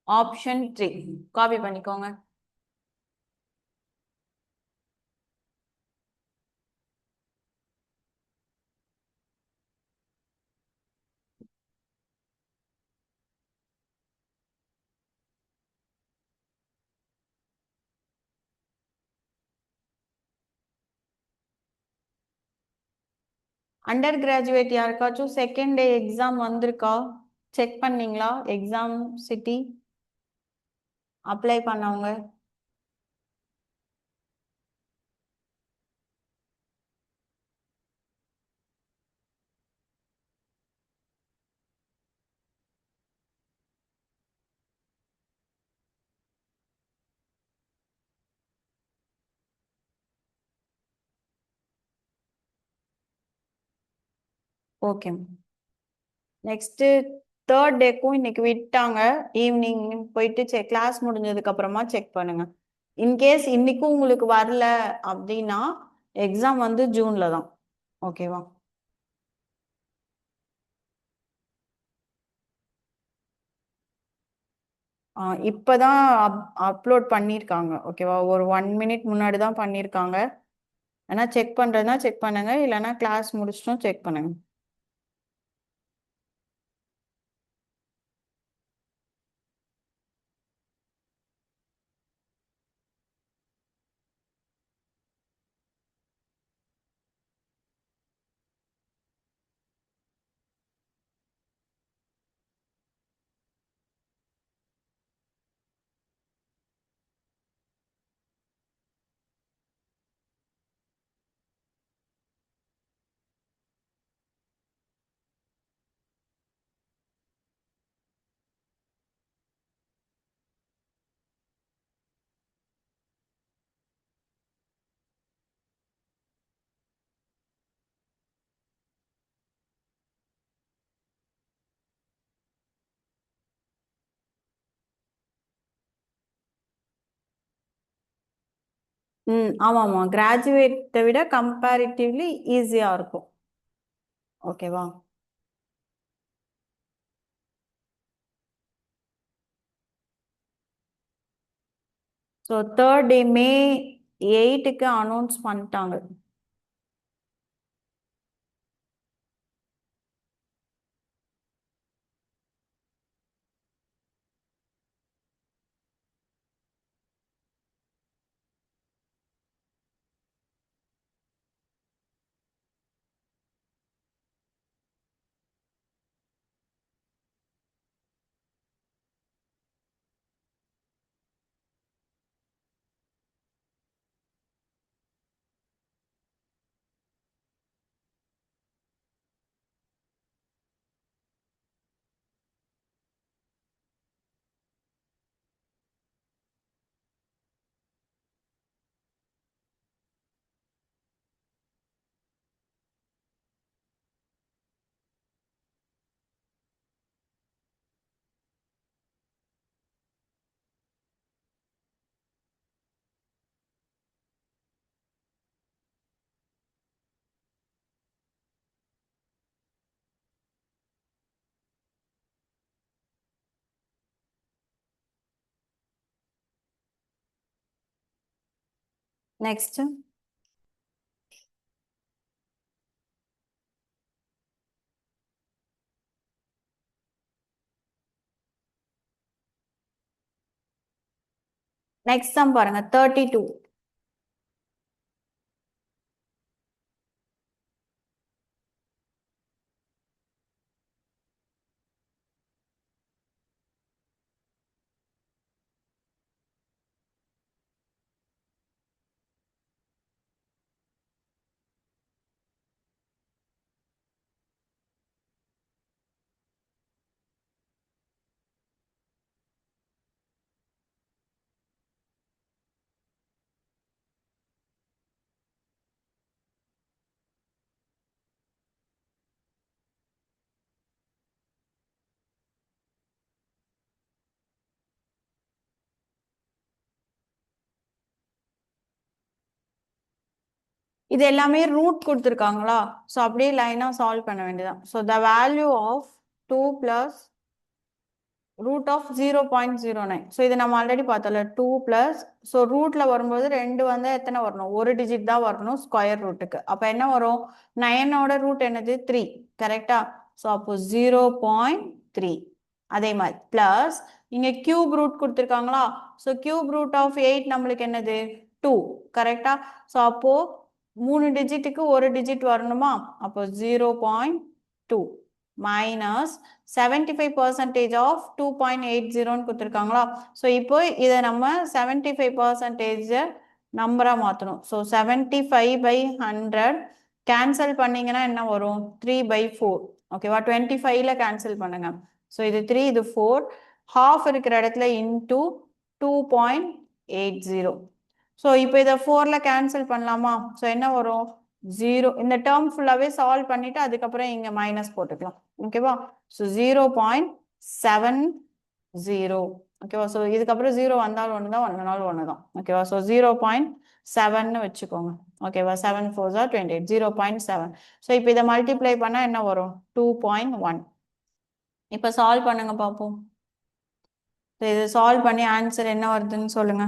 ஆப்ஷன் 3 காப்பி பண்ணிக்கோங்க. அண்டர் கிராஜுவேட் யாருக்காச்சும் செகண்ட் டே எக்ஸாம் வந்திருக்கா, செக் பண்ணீங்களா, எக்ஸாம் சிட்டி அப்ளை பண்ணவங்க. ஓகே. நெக்ஸ்ட் தேர்ட் டேக்கும் இன்னைக்கு விட்டாங்க. ஈவினிங் போயிட்டு கிளாஸ் முடிஞ்சதுக்கு அப்புறமா செக் பண்ணுங்க. இன்கேஸ் இன்னைக்கும் உங்களுக்கு வரல அப்படின்னா எக்ஸாம் வந்து ஜூன்ல தான். ஓகேவா. இப்பதான் அப்லோட் பண்ணியிருக்காங்க. ஓகேவா. ஒரு 1 மினிட் முன்னாடி தான் பண்ணியிருக்காங்க. ஆனா செக் பண்றதுனா செக் பண்ணுங்க, இல்லைன்னா கிளாஸ் முடிச்சிட்டும் செக் பண்ணுங்க. ஆமாம்மா, கிராஜுவேட்டை விட கம்பேரிட்டிவ்லி ஈஸியாக இருக்கும். ஓகேவா. ஸோ தேர்ட் டே மே 8க்கு அனௌன்ஸ் பண்ணிட்டாங்க. Next. Next sum பாருங்க 32. இது எல்லாமே ரூட் கொடுத்துருக்காங்களா? ஸோ அப்படியே லைனாக சால்வ் பண்ண வேண்டியதான். So the value of 2 plus root of 0.09. So இதை நம்ம ஆல்ரெடி பார்த்தோம்ல 2 ப்ளஸ். ஸோ ரூட்டில் வரும்போது ரெண்டு வந்து எத்தனை வரணும்? ஒரு டிஜிட் தான் வரணும் ஸ்கொயர் ரூட்டுக்கு. அப்போ என்ன வரும்? 9ஓட ரூட் என்னது? 3. கரெக்டா? ஸோ அப்போ 0.3. அதே மாதிரி ப்ளஸ் இங்கே கியூப் ரூட் கொடுத்துருக்காங்களா? ஸோ கியூப் ரூட் ஆஃப் 8 நம்மளுக்கு என்னது? 2. கரெக்டா? ஸோ அப்போ 3 டிஜிட்டுக்கு ஒரு டிஜிட் வரணுமா? அப்போ 0.2 மைனஸ் 75% ஆஃப் 2.80 கொடுத்துருக்காங்களா? ஸோ இப்போ இதை நம்ம 75% நம்பராக மாற்றணும். ஸோ 75/100 கேன்சல் பண்ணிங்கன்னா என்ன வரும்? 3/4. ஓகேவா? 25ல கேன்சல் பண்ணுங்க. ஸோ இது 3, இது 4. ஹாஃப் இருக்கிற இடத்துல இன்டூ 2.80. ஸோ இப்போ இதை 4ல கேன்சல் பண்ணலாமா? ஸோ என்ன வரும்? 0. இந்த டேர்ம் ஃபுல்லாகவே சால்வ் பண்ணிவிட்டு அதுக்கப்புறம் இங்கே மைனஸ் போட்டுக்கலாம். ஓகேவா? ஸோ 0.70. ஓகேவா? ஸோ இதுக்கப்புறம் 0 வந்தாலும் ஒன்று தான், வந்தனாலும் ஒன்று தான். ஓகேவா? ஸோ 0.7ன்னு வச்சுக்கோங்க. ஓகேவா? 7 4 28. 0.7. ஸோ இப்போ இதை மல்டிப்ளை பண்ணால் என்ன வரும்? 2.1. இப்போ சால்வ் பண்ணுங்க பார்ப்போம். இது சால்வ் பண்ணி ஆன்சர் என்ன வருதுன்னு சொல்லுங்க.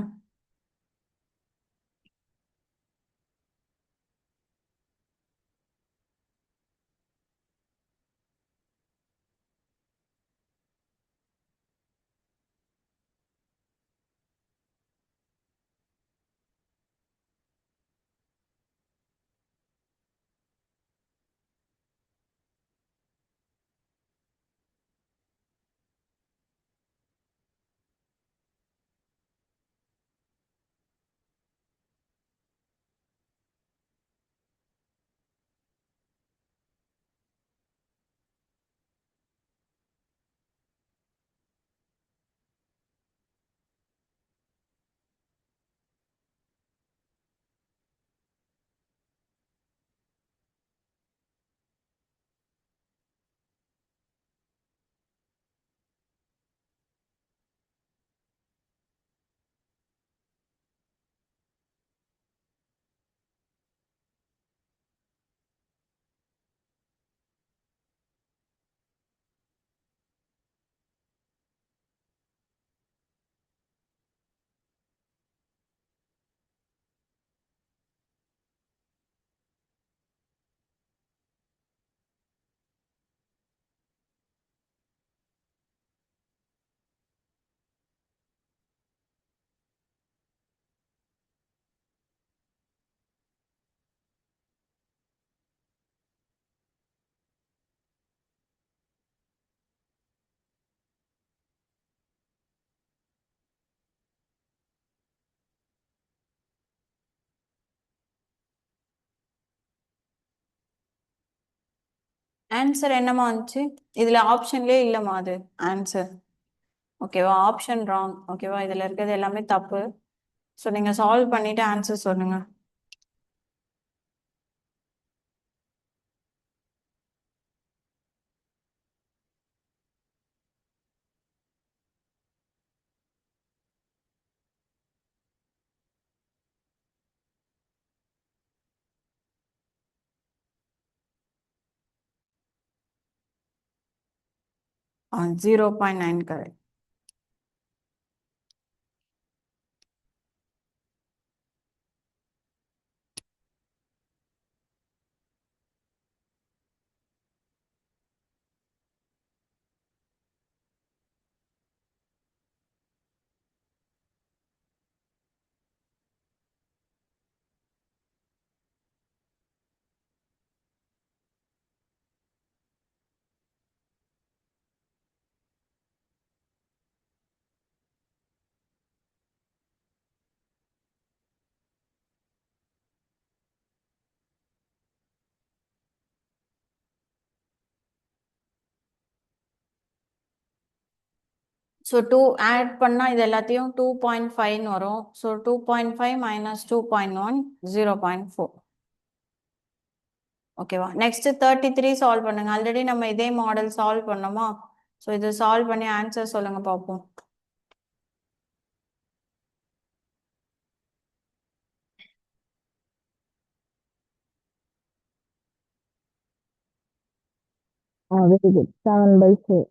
'ஆன்சர் என்னமா வந்துச்சு? இதுல ஆப்ஷன்லயே இல்லம்மா அது ஆன்சர். ஓகேவா? Option wrong. ஓகேவா? இதுல இருக்கிறது எல்லாமே தப்பு. ஸோ நீங்க சால்வ் பண்ணிட்டு ஆன்சர் சொல்லுங்க. 0.9 கரெக்ட். ஸோ டூ ஆட் பண்ணால் இது எல்லாத்தையும் 2.5 வரும். So 2.5 minus 2.1 0.4. ஓகேவா? நெக்ஸ்ட் 33 சால்வ் பண்ணுங்க. ஆல்ரெடி நம்ம இதே மாடல் சால்வ் பண்ணோமா? ஸோ இது சால்வ் பண்ணி ஆன்சர் சொல்லுங்க பார்ப்போம். Very good. 7/4.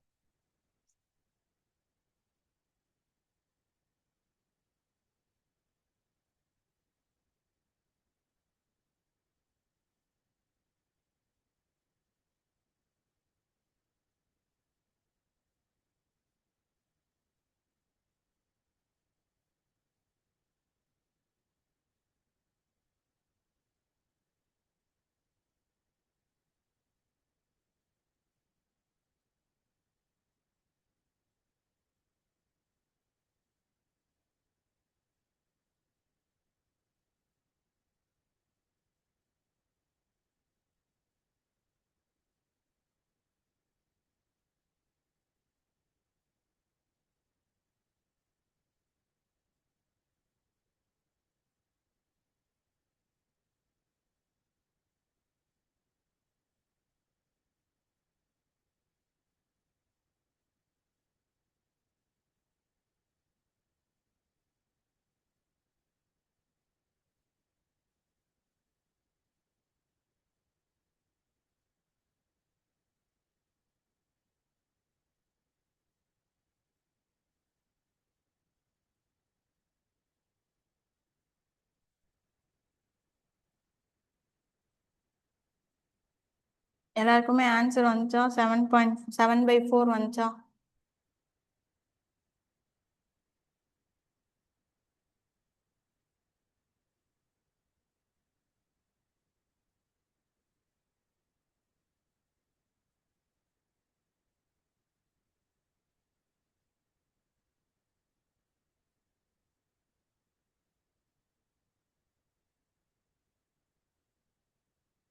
எல்லாருக்குமே ஆன்சர் வந்துச்சா? 7.7/4 வந்துச்சா?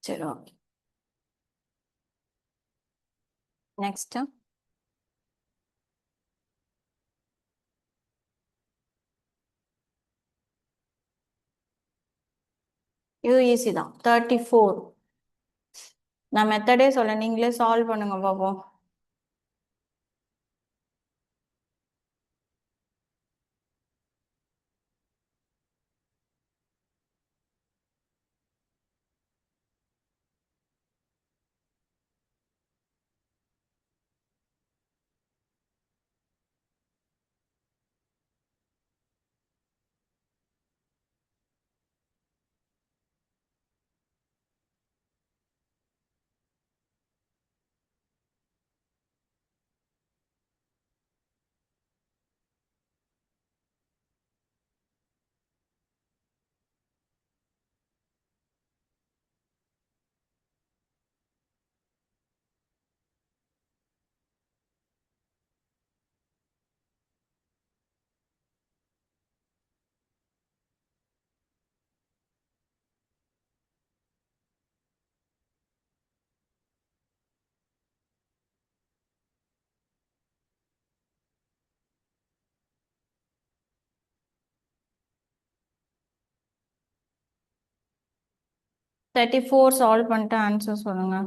சரி, ஓகே. நெக்ஸ்ட் இது ஈஸி தான். 34. நான் மெத்தடே சொல்ல, நீங்களே சால்வ் பண்ணுங்க பாப்போம். தேர்ட்டி ஃபோர் சால்வ் பண்ணிட்டு ஆன்சர் சொல்லுங்க.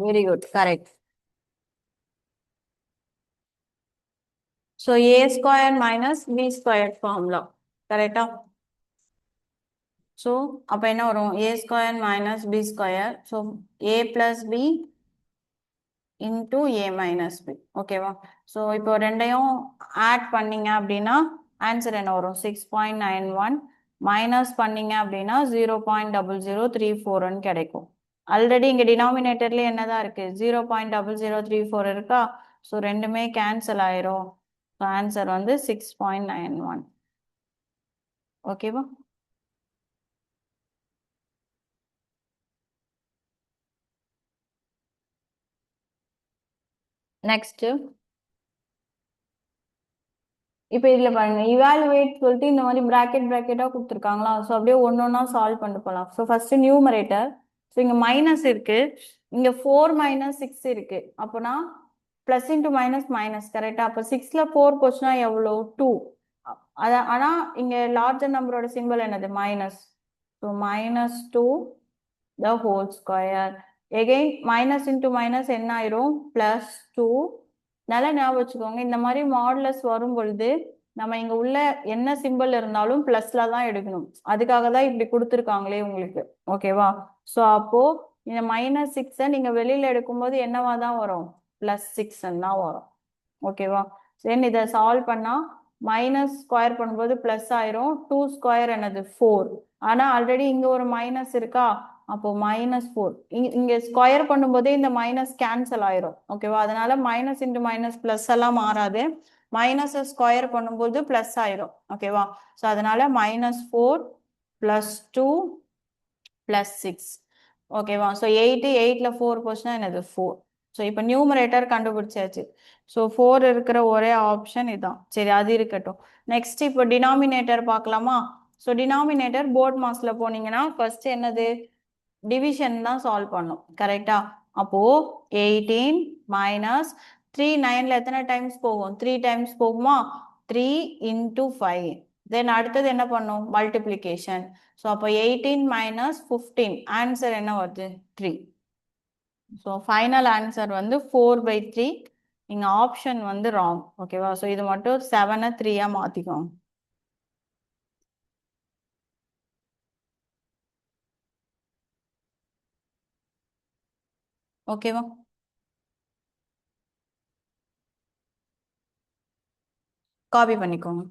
Very good, correct. So A square minus B square formula கரெக்டா? ஸோ அப்போ என்ன வரும்? A square minus B square. So A plus B into A minus B. ஓகேவா? ஸோ இப்போ ரெண்டையும் ஆட் பண்ணீங்க அப்படின்னா ஆன்சர் என்ன வரும்? 6.91 மைனஸ் பண்ணீங்க அப்படின்னா 0.0034 கிடைக்கும். ஆல்ரெடி இங்கே டினாமினேட்டர்லேயே என்னதான் இருக்கு? 0.0034 இருக்கா? ஸோ ரெண்டுமே கேன்சல் ஆயிரும். ஸோ ஆன்சர் வந்து 6.91. ஓகேவா? நெக்ஸ்ட் இப்போ இதுல பாருங்க இவாலுவேட் சொல்லிட்டு இந்த மாதிரி பிராக்கெட்டா கொடுத்துருக்காங்களா? ஸோ அப்படியே ஒன்னொன்னா சால்வ் பண்ணிட்டு போகலாம். So first numerator. ஸோ இங்க மைனஸ் இருக்கு, இங்க 4 மைனஸ் 6 இருக்கு. அப்போனா பிளஸ் இன்டூ மைனஸ் மைனஸ் கரெக்டா? அப்போ 6ல 4 போச்சுன்னா எவ்வளோ? 2. அதான், ஆனா இங்க லார்ஜர் நம்பரோட சிம்பிள் என்னது? Minus. So minus 2 the whole square. again minus into minus என்ன ஆயிரும்? பிளஸ் 2. நல்லா ஞாபகம் வச்சுக்கோங்க, இந்த மாதிரி மாடுலஸ் வரும் பொழுது நம்ம இங்க உள்ள என்ன சிம்பிள் இருந்தாலும் பிளஸ்ல தான் எடுக்கணும். அதுக்காக தான் இப்படி கொடுத்துருக்காங்களே உங்களுக்கு. ஓகேவா? ஸோ அப்போ இந்த மைனஸ் 6 நீங்க வெளியில எடுக்கும்போது என்னவா தான் வரும்? பிளஸ் 6 தான் வரும். ஓகேவா? சரி, இதை சால்வ் பண்ணா மைனஸ் ஸ்கொயர் பண்ணும்போது பிளஸ் ஆயிரும். 2 ஸ்கொயர் என்னது? 4. ஆனா ஆல்ரெடி இங்க ஒரு மைனஸ் இருக்கா? அப்போ -4. இங்க ஸ்கொயர் பண்ணும்போதே இந்த மைனஸ் கேன்சல் ஆயிரும். ஓகேவா? அதனால மைனஸ் இன்டு மைனஸ் பிளஸ் எல்லாம் மாறாது. மைனஸ் ஸ்கொயர் பண்ணும்போது பிளஸ் ஆயிரும். ஓகேவா? ஸோ அதனால -4 +2 +6. ஓகேவா? ஸோ 8ல 4 போச்சுன்னா என்னது? 4. ஸோ இப்போ நியூமரேட்டர் கண்டுபிடிச்சாச்சு. ஸோ 4 இருக்கிற ஒரே ஆப்ஷன் இதான். சரி, அது இருக்கட்டும். நெக்ஸ்ட் இப்போ டினாமினேட்டர் பார்க்கலாமா? ஸோ டினாமினேட்டர் போர்ட் மாஸ்ல போனீங்கன்னா ஃபர்ஸ்ட் என்னது? டிவிஷன் தான் சால்வ் பண்ணும். கரெக்டா? அப்போ 18 மைனஸ் 3 9ல எத்தனை டைம்ஸ் போகும்? 3 டைம்ஸ் போகுமா? 3 இன்டூ 5. தென் அடுத்தது என்ன பண்ணும்? மல்டிப்ளிகேஷன். ஸோ அப்போ 18 மைனஸ் 15 ஆன்சர் என்ன வருது? 3. ஸோ ஃபைனல் ஆன்சர் வந்து 4/3. இங்க ஆப்ஷன் வந்து ராங். ஓகேவா? ஸோ இது மட்டும் 7 3 மாத்திக்கோங்க. ஓகேவா? காப்பி பண்ணிக்கோங்க.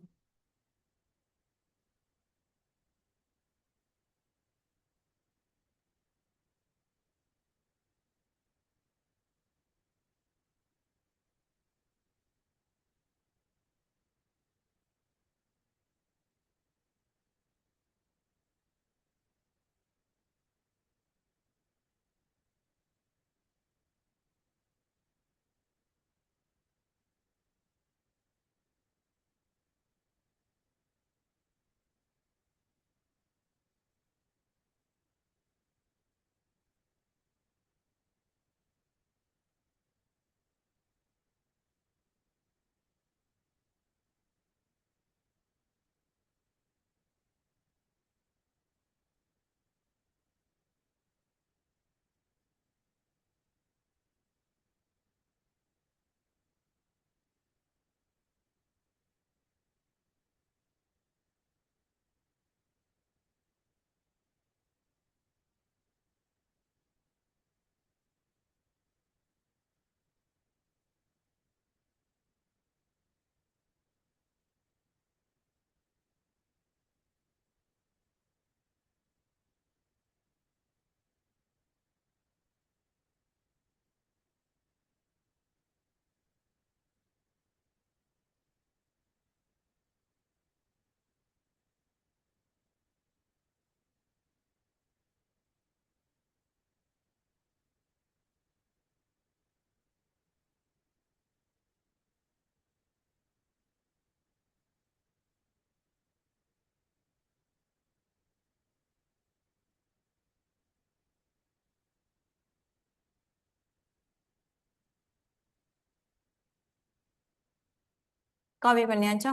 காப்பி பண்ணியாச்சா?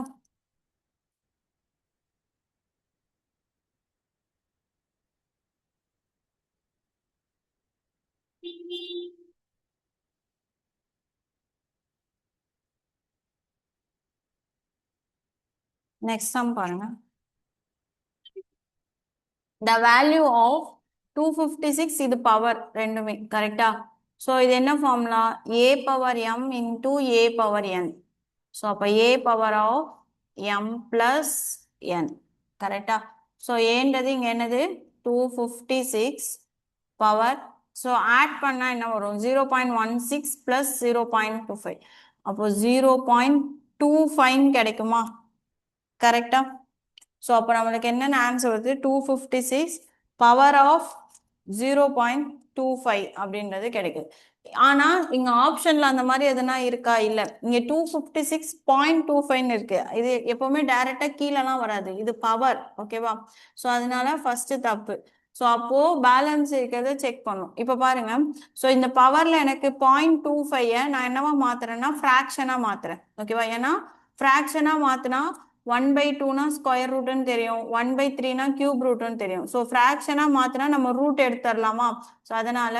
நெக்ஸ்ட் சம் பாருங்க. The value of 256 இது பவர் ரெண்டுமே கரெக்டா. ஸோ இது என்ன formula? a power m into a power n. So அப்போ a power of m plus n கரெக்டா. ஸோ ஏன்றது இங்கே என்னது 256 பவர். ஸோ ஆட் பண்ணால் என்ன வரும்? 0.16 பிளஸ் 0.25. அப்போ 0.25 கிடைக்குமா? கரெக்டா. ஸோ அப்போ நம்மளுக்கு என்னென்ன ஆன்சர் வருது? 256 பவர் ஆஃப் 0.25 அப்படின்றது கிடைக்குது. ஆனா இங்க ஆப்ஷன்ல அந்த மாதிரி எதுனா இருக்கா? இல்ல. இங்க 256.25 இருக்கு. இது எப்பவுமே டைரக்டா கீழெல்லாம் வராது, இது பவர். ஓகேவா. ஸோ அதனால ஃபர்ஸ்ட் தப்பு. ஸோ அப்போ பேலன்ஸ் இருக்கிறத செக் பண்ணும். இப்போ பாருங்க. ஸோ இந்த பவர்ல எனக்கு 0.25 நான் என்னவா மாத்துறேன்னா ஃப்ராக்ஷனா மாத்துறேன். ஓகேவா. ஏன்னா ஃப்ராக்ஷனா மாத்தினா 1/2னா ஸ்கொயர் ரூட்னு தெரியும், 1/3னா கியூப் ரூட்னு தெரியும். ஸோ ஃப்ராக்ஷனா மாத்தினா நம்ம ரூட் எடுத்துடலாமா. ஸோ அதனால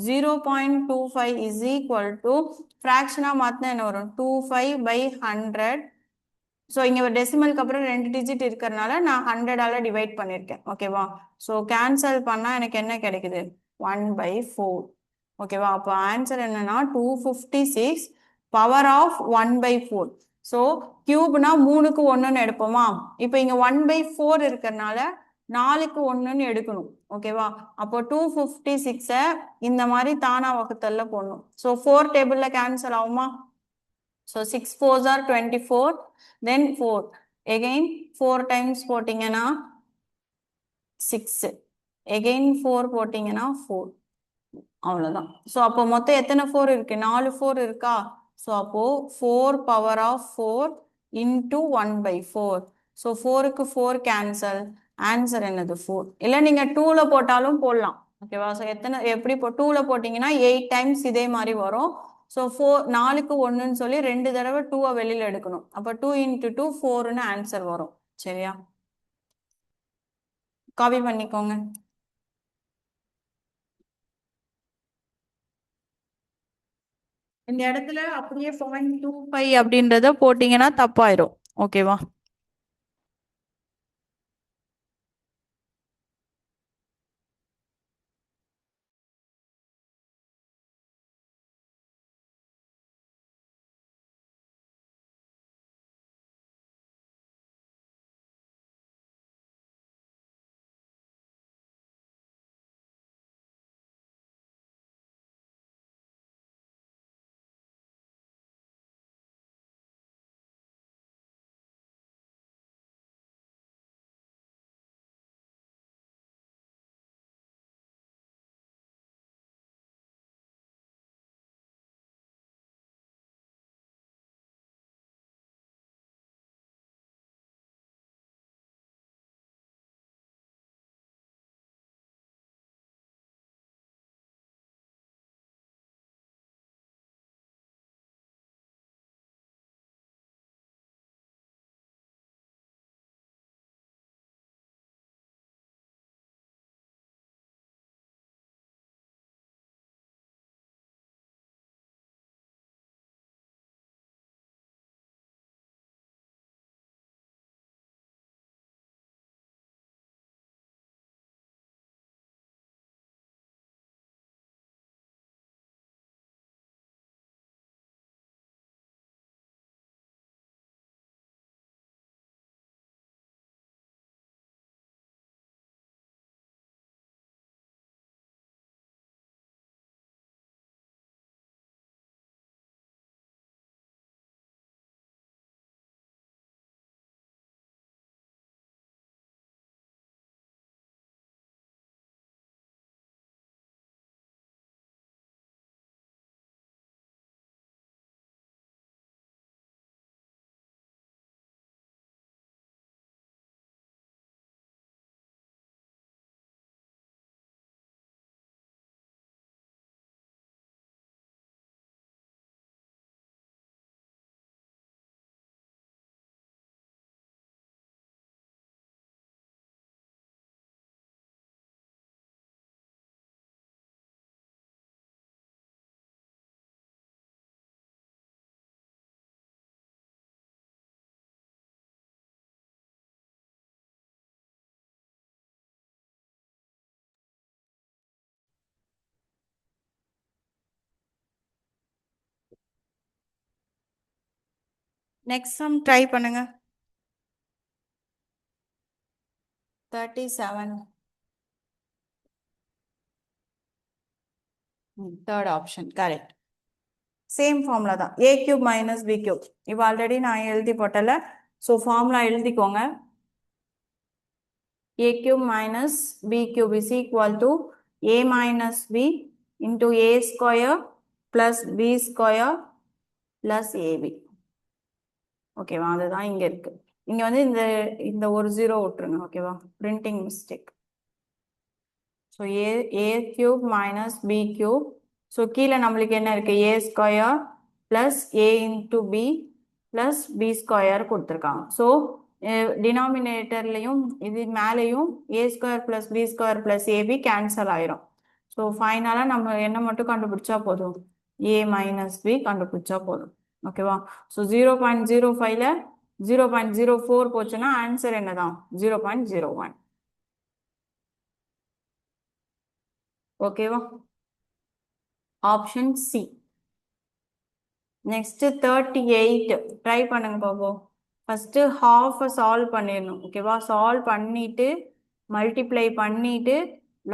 0.25 இஸ் ஈக்குவல் டு ஃப்ராக்ஷனா மாத்தினா என்ன வரும்? 25/100. ஸோ இங்க ஒரு டெசிமலுக்கு அப்புறம் 2 டிஜிட் இருக்கிறதுனால நான் 100ஆல டிவைட் பண்ணியிருக்கேன். ஓகேவா. ஸோ கேன்சல் பண்ணா எனக்கு என்ன கிடைக்குது? 1/4. ஓகேவா. அப்போ ஆன்சர் என்னன்னா 256 பவர் ஆஃப் 1/4. ஸோ கியூப்னா 3க்கு 1ன்னு எடுப்போமா. இப்போ இங்க 1/4 இருக்கிறதுனால 4க்கு 1ன்னு எடுக்கணும். ஓகேவா. அப்போ 256 இந்த மாதிரி தானா வகுத்தல்ல போடணும். ஸோ 4 டேபிள்ல கேன்சல் ஆகுமா. So 6 4s are 24, then 4 again 4 times போட்டிங்கன்னா 6, again 4 போட்டிங்கன்னா 4. அவ்வளோதான். ஸோ அப்போ மொத்தம் எத்தனை 4 இருக்கு? 4 4 இருக்கா. ஸோ அப்போ 4 பவர் ஆஃப் 4 இன்டூ 1/4. ஸோ 4க்கு 4 கேன்சல். ஆன்சர் என்னது? 4. இல்லை நீங்க 2ல போட்டாலும் போடலாம். ஓகேவா. ஸோ எத்தனை எப்படி 2ல போட்டிங்கன்னா 8 டைம்ஸ் இதே மாதிரி வரும். ஸோ 4க்கு 1ன்னு சொல்லி 2 தடவை 2வை வெளியில எடுக்கணும். அப்போ 2 இன்டூ 2 4ன்னு ஆன்சர் வரும். சரியா. காப்பி பண்ணிக்கோங்க. இந்த இடத்துல அப்படியே 0.25 அப்படின்றத போட்டீங்கன்னா தப்பாயிரும். ஓகேவா. நெக்ஸ்ட் சம் ட்ரை பண்ணுங்க. 37. Third option correct. Same formula தான், a cube minus b cube. இப்போ ஆல்ரெடி நான் எழுதி போட்டல, ஸோ ஃபார்முலா எழுதிக்கோங்க. a cube minus b cube is equal to a minus b into a square plus b square plus ab. ஓகேவா, அதுதான் இங்க இருக்கு. இங்க வந்து இந்த இந்த ஒரு ஜீரோ விட்டுருங்க. ஓகேவா, printing mistake. So a cube minus b cube. So கீழே நம்மளுக்கு என்ன இருக்கு, a square plus a into b plus b square கொடுத்துருக்காங்க. ஸோ டினாமினேட்டர்லையும் இது மேலேயும் a square plus b square plus ab cancel ஆயிரும். ஸோ ஃபைனலாக நம்ம என்ன மட்டும் கண்டுபிடிச்சா போதும், a மைனஸ் b கண்டுபிடிச்சா போதும். ஓகேவா, ஸோ 0.05ல 0.04 போச்சுன்னா ஆன்சர் என்னதான், 0.01. ஓகேவா, ஆப்ஷன் சி. நெக்ஸ்ட் 38 ட்ரை பண்ணுங்க பாப்போம். ஃபர்ஸ்ட் ஹாஃப் சால்வ் பண்ணிடணும். ஓகேவா, சால்வ் பண்ணிட்டு மல்டிப்ளை பண்ணிட்டு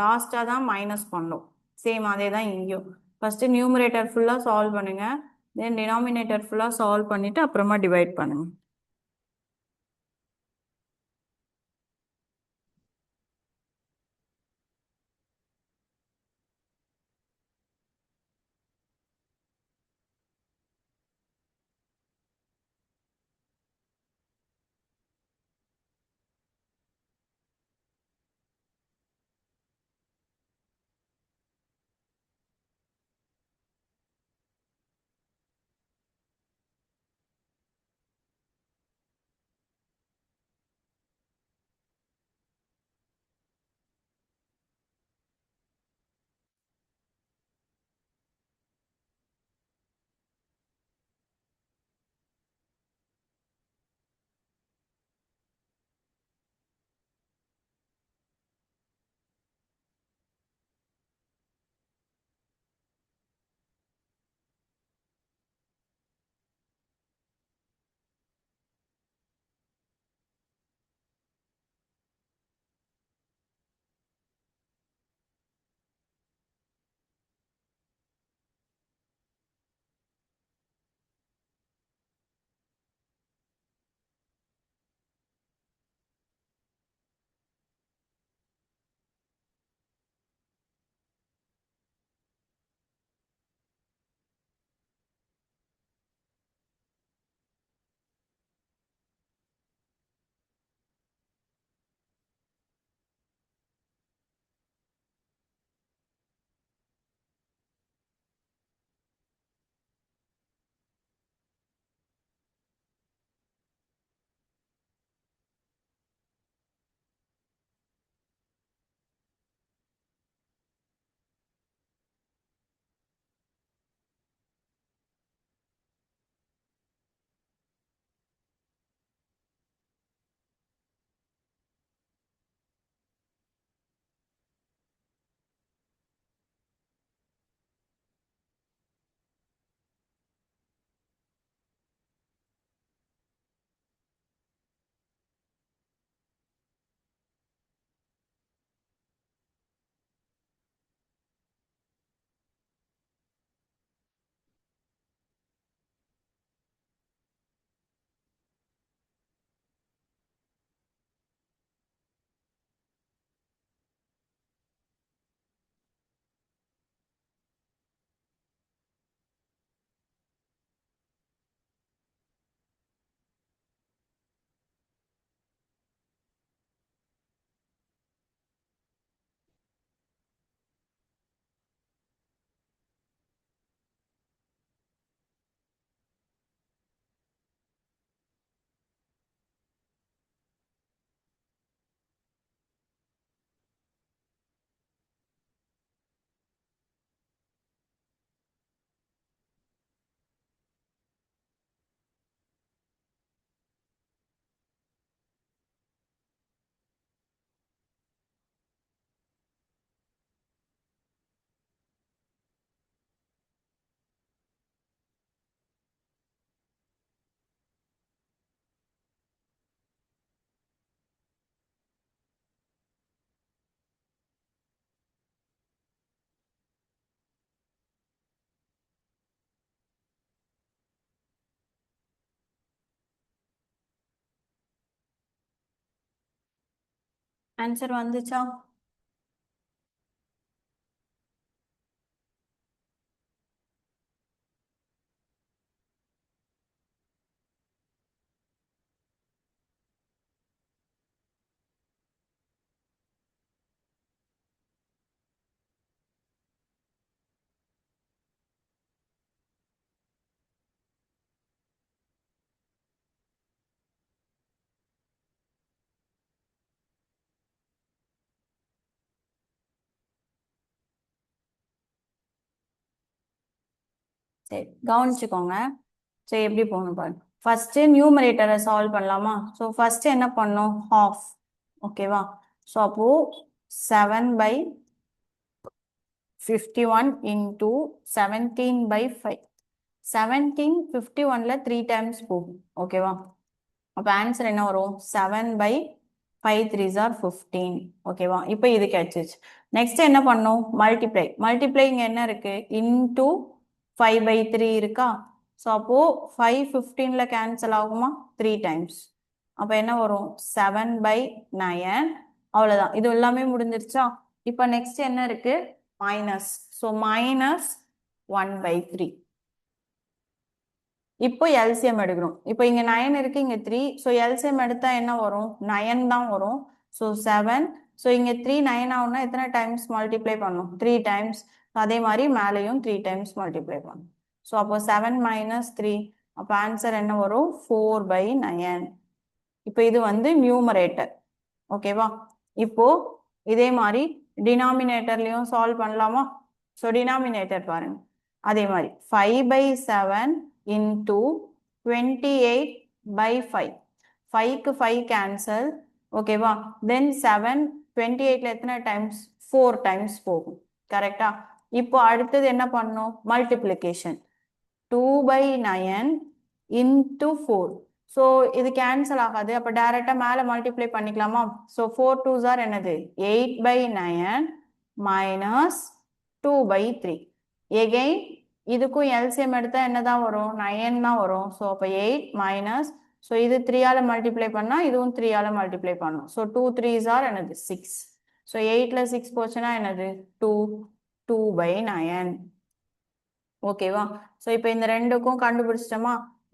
லாஸ்டா தான் மைனஸ் பண்ணணும். சேம் அதே தான் இங்கேயும். ஃபர்ஸ்ட் நியூமரேட்டர் ஃபுல்லா சால்வ் பண்ணுங்க, தென் டினாமினேட்டர் ஃபுல்லா சால்வ் பண்ணிட்டு அப்புறமா டிவைட் பண்ணுங்க. ஆன்சர் வந்துச்சா? சரி, கவனிச்சுக்கோங்க. சரி, எப்படி போகணும் பாருங்க. ஃபர்ஸ்ட் நியூமரேட்டரை சால்வ் பண்ணலாமா? ஸோ ஃபர்ஸ்ட் என்ன பண்ணோம்? ஹாஃப். ஓகேவா? ஸோ அப்போ 7/51 இன்டூ 17/5. 17 51ல 3 டைம்ஸ் போகும். ஓகேவா? அப்போ ஆன்சர் என்ன வரும்? 7/5 3s are 15. ஓகேவா? இப்போ இது கிடைச்சிச்சு. நெக்ஸ்ட் என்ன பண்ணோம்? மல்டிப்ளை. மல்டிப்ளை இங்க என்ன இருக்கு? இன்டூ 5/3 இருக்கா? ஸோ அப்போ 5 15ல கேன்சல் ஆகுமா? 3 டைம்ஸ். அப்போ என்ன வரும்? 7/9. அவ்வளோதான். இது எல்லாமே முடிஞ்சிருச்சா? இப்போ நெக்ஸ்ட் என்ன இருக்கு? மைனஸ். So minus 1/3. இப்போ எல்சிஎம் எடுக்கணும். இப்போ இங்க 9 இருக்கு, இங்க 3. ஸோ எல்சிஎம் எடுத்தா என்ன வரும்? 9 தான் வரும். ஸோ 7. ஸோ இங்க 3 9 ஆகும்னா எத்தனை டைம்ஸ் மல்டிப்ளை பண்ணும்? 3 டைம்ஸ். அதே மாதிரி மேலேயும் 3 டைம்ஸ் மல்டிப்ளை பண்ணும். ஸோ அப்போ 7 மைனஸ் 3. அப்போ ஆன்சர் என்ன வரும்? 4/9. இப்போ இது வந்து நியூமரேட்டர். ஓகேவா? இப்போ இதே மாதிரி டினாமினேட்டர்லயும் சால்வ் பண்ணலாமா? ஸோ டினாமினேட்டர் பாருங்க. அதே மாதிரி 5/7 இன்டூ 28/5. 5க்கு 5 கேன்சல். ஓகேவா? தென் 7 28ல எத்தனை டைம்ஸ்? 4 டைம்ஸ் போகும். கரெக்டா? இப்போ அடுத்தது என்ன பண்ணணும்? மல்டிப்ளிகேஷன். 2/9 இன்டூ 4. ஸோ இது கேன்சல் ஆகாது. அப்போ டைரக்டா மேலே மல்டிப்ளை பண்ணிக்கலாமா? ஸோ 4 2s are என்னது? 8/9 மைனஸ் 2/3. எகெயின் இதுக்கும் எல்சிஎம் எடுத்தா என்னதான் வரும்? 9 தான் வரும். ஸோ அப்போ 8 மைனஸ். ஸோ இது 3ஆல மல்டிப்ளை பண்ணா இதுவும் 3ஆல மல்டிப்ளை பண்ணும். ஸோ 2 3s are என்னது? 6. ஸோ 8ல 6 போச்சுன்னா என்னது? 2. 2/9. ஓகேவா? ஸோ இப்போ இந்த ரெண்டுக்கும் கண்டுபிடிச்சிட்டோமா?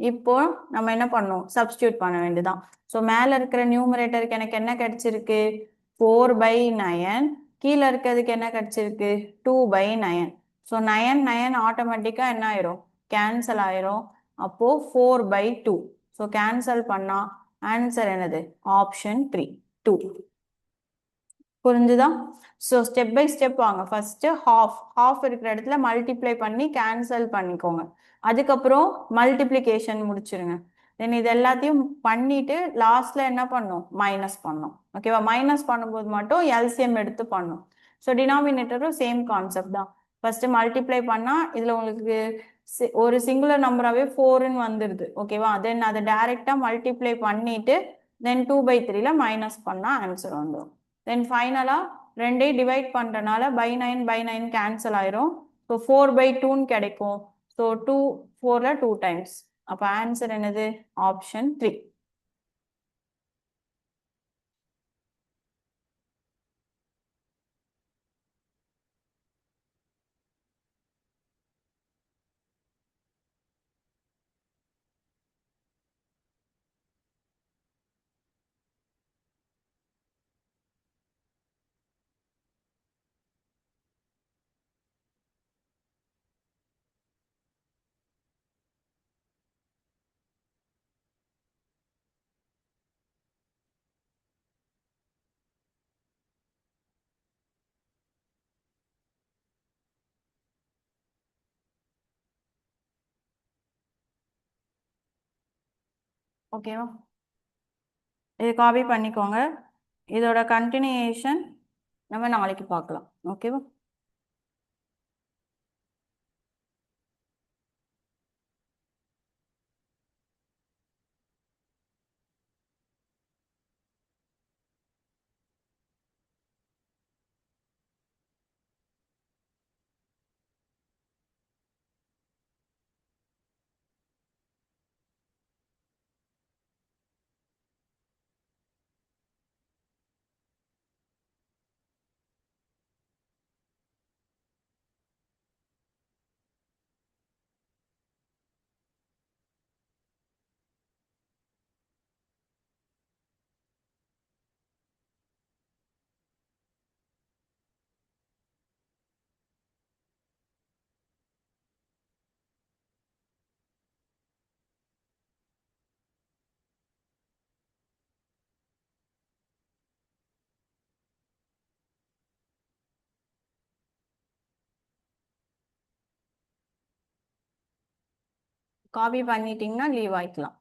இப்போ நம்ம என்ன பண்ணோம்? சப்ஸ்டியூட் பண்ண வேண்டியதான். ஸோ மேலே இருக்கிற நியூமரேட்டருக்கு எனக்கு என்ன கிடைச்சிருக்கு? 4/9. கீழே இருக்கிறதுக்கு என்ன கிடைச்சிருக்கு? 2/9. ஸோ 9 9 ஆட்டோமேட்டிக்காக என்ன ஆயிரும்? கேன்சல் ஆயிரும். அப்போ 4/2. ஸோ கேன்சல் பண்ணா ஆன்சர் என்னது? ஆப்ஷன் 3 2. புரிஞ்சுதா? ஸோ ஸ்டெப் பை ஸ்டெப் வாங்க. ஃபர்ஸ்ட் ஹாஃப் இருக்கிற இடத்துல மல்டிப்ளை பண்ணி கேன்சல் பண்ணிக்கோங்க. அதுக்கப்புறம் மல்டிப்ளிகேஷன் முடிச்சிருங்க. தென் இது எல்லாத்தையும் பண்ணிட்டு லாஸ்ட்ல என்ன பண்ணும்? மைனஸ் பண்ணும். ஓகேவா? மைனஸ் பண்ணும்போது மட்டும் எல்சிஎம் எடுத்து பண்ணும். ஸோ டினாமினேட்டரும் சேம் கான்செப்ட் தான். ஃபர்ஸ்ட் மல்டிப்ளை பண்ணா இதுல உங்களுக்கு ஒரு சிங்குலர் நம்பராகவே 4ன்னு வந்துடுது. ஓகேவா? தென் அதை டைரக்டா மல்டிப்ளை பண்ணிட்டு தென் 2/3ல மைனஸ் பண்ணா ஆன்சர் வந்துடும். தென் ஃபைனலா ரெண்டையும் டிவைட் பண்றனால by9 கேன்சல் ஆயிரும். ஸோ 4/2ன்னு கிடைக்கும். So 2 4ல 2 times. அப்போ ஆன்சர் என்னது? ஆப்ஷன் 3. ஓகேவா? இது காப்பி பண்ணிக்கோங்க. இதோட கண்டினியூஷன் நம்ம நாளைக்கு பார்க்கலாம். ஓகேவா? காப்பி பண்ணிட்டீங்கன்னா லீவ் ஆயிக்கலாம்.